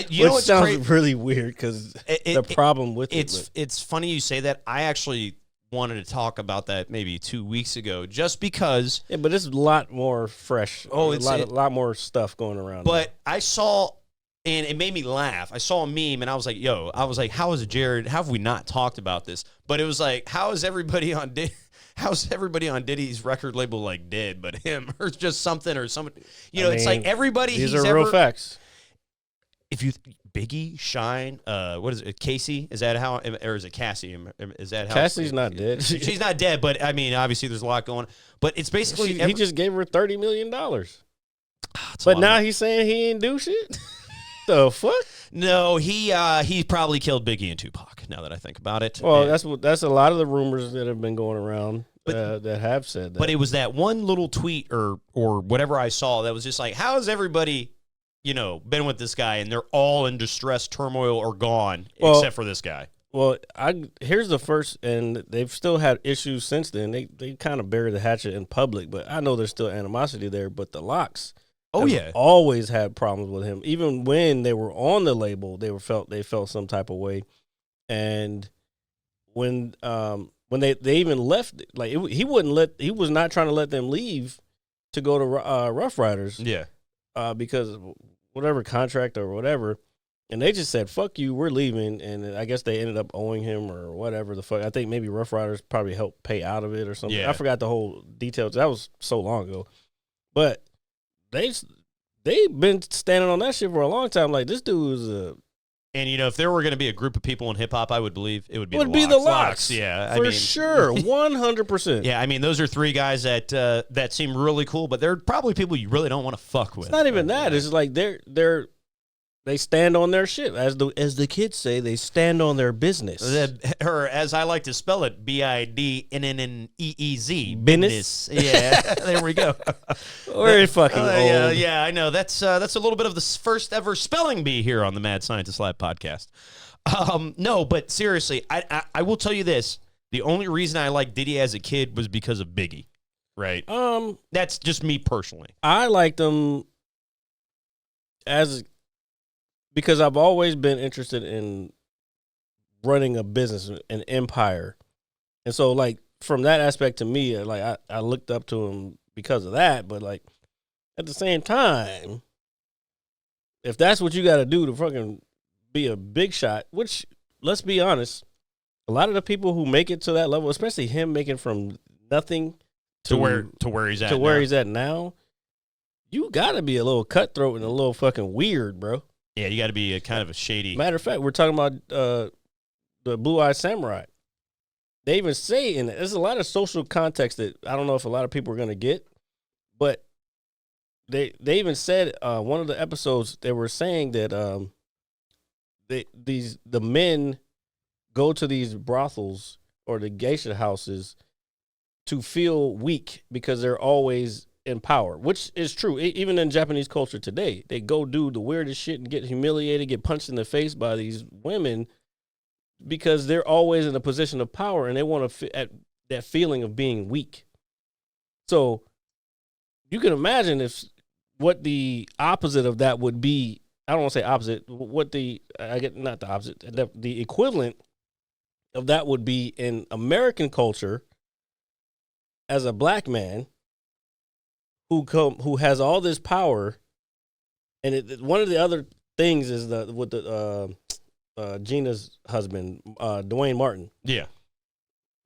You know Which what's sounds really weird because the problem with it's funny you say that. I actually wanted to talk about that maybe 2 weeks ago, just because. Yeah, but it's a lot more fresh. Oh, it's a lot more stuff going around. But I saw, and it made me laugh. I saw a meme, and I was like, how is Jared? How have we not talked about this? But it was like, how is everybody on Diddy's record label like dead, but him, or just something, or something? It's like everybody. These are real facts. If you Biggie, Shine, what is it? Casey? Is that how? Or is it Cassie? Is that how? Cassie's not dead. She's not dead, but I mean, obviously, there's a lot going on. But it's basically he just gave her $30 million. It's But now he's saying he ain't do shit. The fuck? No, he probably killed Biggie and Tupac. Now that I think about it. Well, that's a lot of the rumors that have been going around that have said that. But it was that one little tweet or whatever I saw that was just like, how is everybody, been with this guy and they're all in distress, turmoil, or gone except for this guy. Well, here's the first, and they've still had issues since then. They kind of buried the hatchet in public, but I know there's still animosity there. But the Locks, always had problems with him. Even when they were on the label, they felt some type of way. And when they even left, like he was not trying to let them leave to go to Rough Riders. Yeah, because whatever contract or whatever. And they just said, fuck you, we're leaving. And I guess they ended up owing him or whatever the fuck. I think maybe Rough Riders probably helped pay out of it or something. Yeah. I forgot the whole details. That was so long ago. But they've been standing on that shit for a long time. Like, this dude is a... And, if there were going to be a group of people in hip-hop, I would believe it would be the Locks. Yeah. For sure. 100%. Yeah, I mean, those are three guys that seem really cool, but they're probably people you really don't want to fuck with. It's not even that. It's like they stand on their shit. As the kids say, they stand on their business. Or as I like to spell it, BIDNNEEZ. Business. Yeah, there we go. We're fucking old. Yeah, I know. That's a little bit of the first ever spelling bee here on the Mad Scientist Lab podcast. No, but seriously, I will tell you this. The only reason I liked Diddy as a kid was because of Biggie, right? That's just me personally. I liked him because I've always been interested in running a business, an empire. And so, like, from that aspect to me, like, I looked up to him because of that. But, like, at the same time, if that's what you got to do to fucking be a big shot, which, let's be honest, a lot of the people who make it to that level, especially him making from nothing to where he's at he's at now, you got to be a little cutthroat and a little fucking weird, bro. Yeah, you got to be a kind of a shady. Matter of fact, we're talking about the Blue Eyed Samurai. They even say in it, there's a lot of social context that I don't know if a lot of people are going to get, but they even said one of the episodes they were saying that the men go to these brothels or the geisha houses to feel weak because they're always in power, which is true. Even in Japanese culture today, they go do the weirdest shit and get humiliated, get punched in the face by these women because they're always in a position of power and they want to at that feeling of being weak. So you can imagine what the opposite of that would be. I don't want to say opposite. Not the opposite. The equivalent of that would be in American culture as a black man who has all this power, and one of the other things is with Gina's husband, Dwayne Martin. Yeah,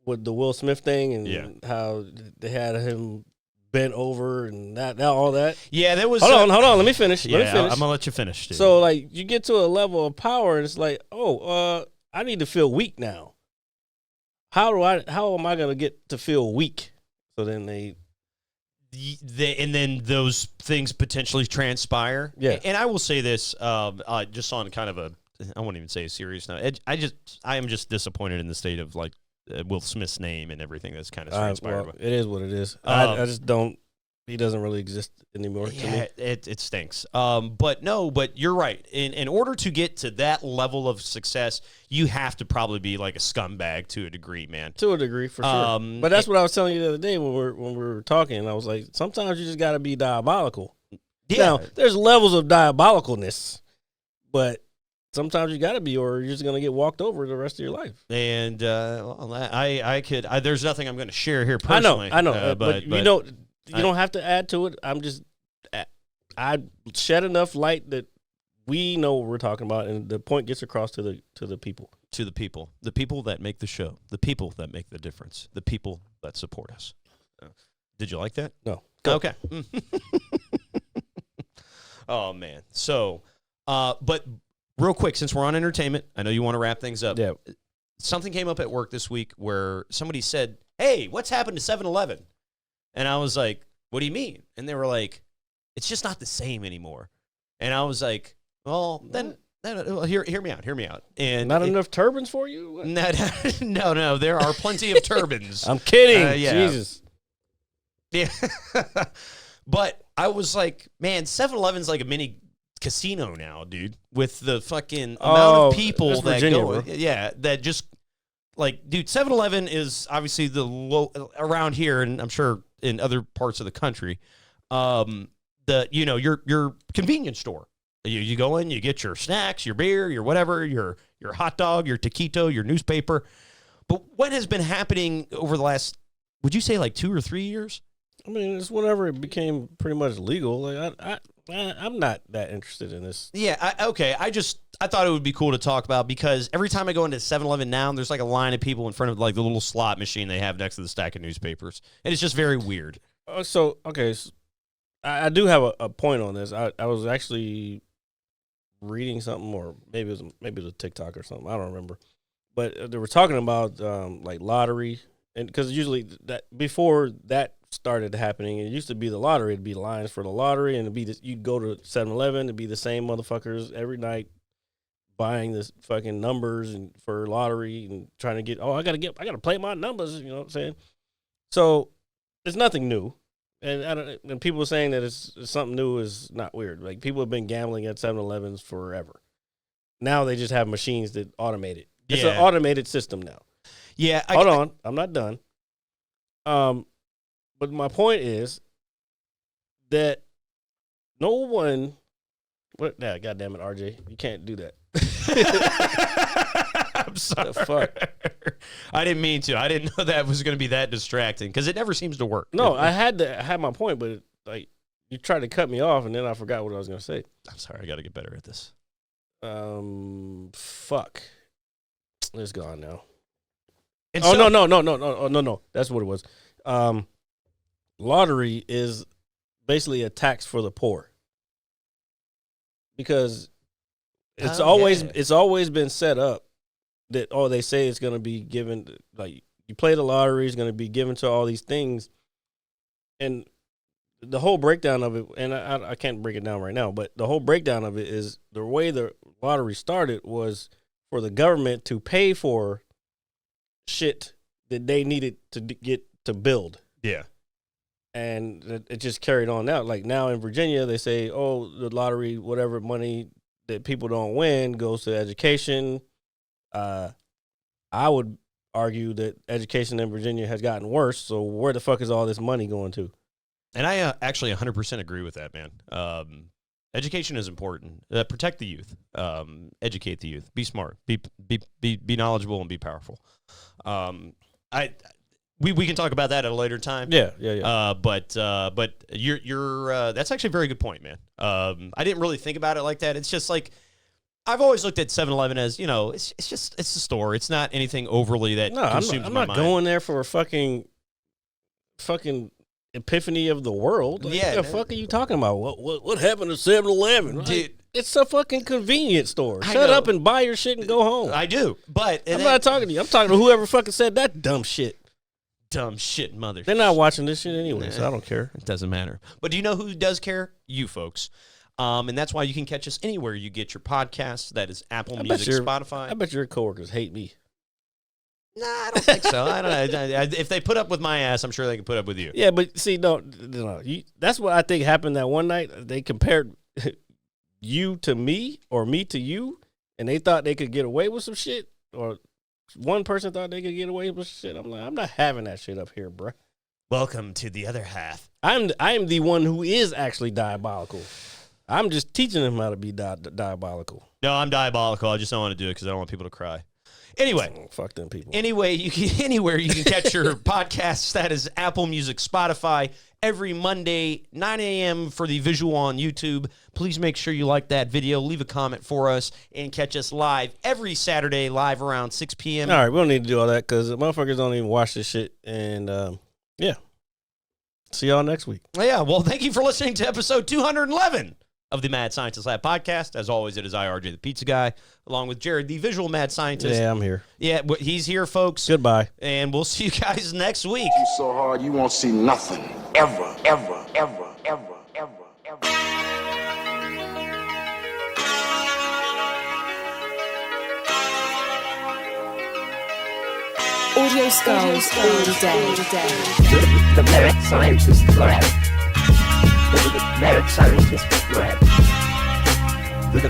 with the Will Smith thing and how they had him bent over and that all that. Yeah, there was. Hold on. Let me finish. I'm gonna let you finish. Dude. So like you get to a level of power, and it's like, I need to feel weak now. How am I gonna get to feel weak? So then and then those things potentially transpire. Yeah. And I will say this, just on kind of I won't even say a serious note. I am just disappointed in the state of like Will Smith's name and everything that's kind of transpired. Well, it is what it is. I just don't. He doesn't really exist anymore. To me. It stinks. But you're right. In order to get to that level of success, you have to probably be like a scumbag to a degree, man. To a degree, for sure. But that's what I was telling you the other day when we were talking. I was like, sometimes you just got to be diabolical. Yeah. Now, there's levels of diabolicalness, but sometimes you got to be, or you're just going to get walked over the rest of your life. And there's nothing I'm going to share here personally. I know. But you know. You don't have to add to it. I shed enough light that we know what we're talking about, and the point gets across to the people. To the people. The people that make the show. The people that make the difference. The people that support us. Did you like that? No. Okay. Oh, man. So, but real quick, since we're on entertainment, I know you want to wrap things up. Yeah. Something came up at work this week where somebody said, hey, what's happened to 7-Eleven? And I was like, what do you mean? And they were like, it's just not the same anymore. And I was like, well, then hear me out. And not enough turbans for you? No, there are plenty of turbans. I'm kidding. Yeah. Jesus. Yeah. But I was like, man, 7-Eleven's like a mini casino now, dude, with the fucking amount of people that Virginia, go. bro. Yeah, that just like, dude, 7-Eleven is obviously the low around here, and I'm sure in other parts of the country, your convenience store. You go in, you get your snacks, your beer, your whatever, your hot dog, your taquito, your newspaper. But what has been happening over the last, would you say like 2 or 3 years? I mean, it's whenever it became pretty much legal. Like I'm not that interested in this. Yeah, I thought it would be cool to talk about because every time I go into 7-Eleven now, there's like a line of people in front of like the little slot machine they have next to the stack of newspapers. And it's just very weird. So I do have a point on this. I was actually reading something, or maybe it was a TikTok or something. I don't remember. But they were talking about like lottery, and because usually that before that started happening, it used to be the lottery. It'd be lines for the lottery, and you'd go to 7-Eleven, it'd be the same motherfuckers every night buying this fucking numbers and for lottery and trying to get. I gotta play my numbers. You know what I'm saying? So there's nothing new. And people saying that it's something new is not weird. Like, people have been gambling at 7-Elevens forever. Now they just have machines that automate it. It's an automated system now. Yeah. Hold on. I'm not done. But my point is that no one... God damn it, RJ. You can't do that. I'm sorry. The fuck? I didn't mean to. I didn't know that was going to be that distracting because it never seems to work. No, I had my point, but like you tried to cut me off, and then I forgot what I was going to say. I'm sorry. I got to get better at this. Fuck. It's gone now. And no. That's what it was. Lottery is basically a tax for the poor because it's always been set up that they say it's going to be given, like you play the lottery, it's going to be given to all these things, and the whole breakdown of it, and I can't break it down right now, but the whole breakdown of it is the way the lottery started was for the government to pay for shit that they needed to get to build. Yeah. And it just carried on out. Like now in Virginia, they say, the lottery, whatever money that people don't win goes to education. I would argue that education in Virginia has gotten worse. So where the fuck is all this money going to? And I actually 100% agree with that, man. Education is important. Protect the youth. Educate the youth. Be smart. Be knowledgeable and be powerful. We can talk about that at a later time. Yeah. But you're that's actually a very good point, man. I didn't really think about it like that. It's just like I've always looked at 7-Eleven as, it's a store. It's not anything overly that consumes I'm my not mind. going there for a fucking epiphany of the world. Like, yeah. What the fuck are you talking about? What happened to 7-Eleven? Dude. It's a fucking convenience store. I Shut know. up and buy your shit and go home. I do, but I'm not talking to you. I'm talking to whoever fucking said that dumb shit. Dumb shit, mother. They're not watching this shit anyway, so I don't care. It doesn't matter. But do you know who does care? You folks. And that's why you can catch us anywhere you get your podcasts. That is Apple Music, Spotify. I bet your coworkers hate me. Nah, I don't think so. I don't know. If they put up with my ass, I'm sure they can put up with you. Yeah, but see, no, that's what I think happened that one night. They compared you to me or me to you, and they thought they could get away with some shit, or one person thought they could get away with shit. I'm like, I'm not having that shit up here, bro. Welcome to the other half. I'm the one who is actually diabolical. I'm just teaching them how to be diabolical. No, I'm diabolical. I just don't want to do it because I don't want people to cry. Anyway, fuck them people. Anywhere you can catch your podcasts. That is Apple Music, Spotify, every Monday, 9 a.m. for the visual on YouTube. Please make sure you like that video, leave a comment for us, and catch us live every Saturday, live around 6 p.m. All right, we don't need to do all that because motherfuckers don't even watch this shit. And yeah, see y'all next week. Yeah, well, thank you for listening to episode 211 of the Mad Scientist Lab podcast. As always, it is IRJ, the pizza guy, along with Jared, the visual mad scientist. Yeah, I'm here. Yeah, he's here, folks. Goodbye. And we'll see you guys next week. You so hard you won't see nothing. Ever, ever, ever, ever, ever, ever. Audio skulls all day. The merit scientist lab. The merit scientist lab. The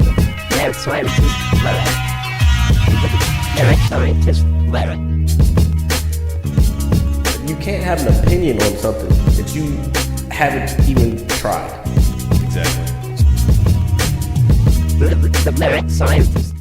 merit scientist lab. The merit scientist lab. You can't have an opinion on something that you haven't even tried. Exactly. The merit scientist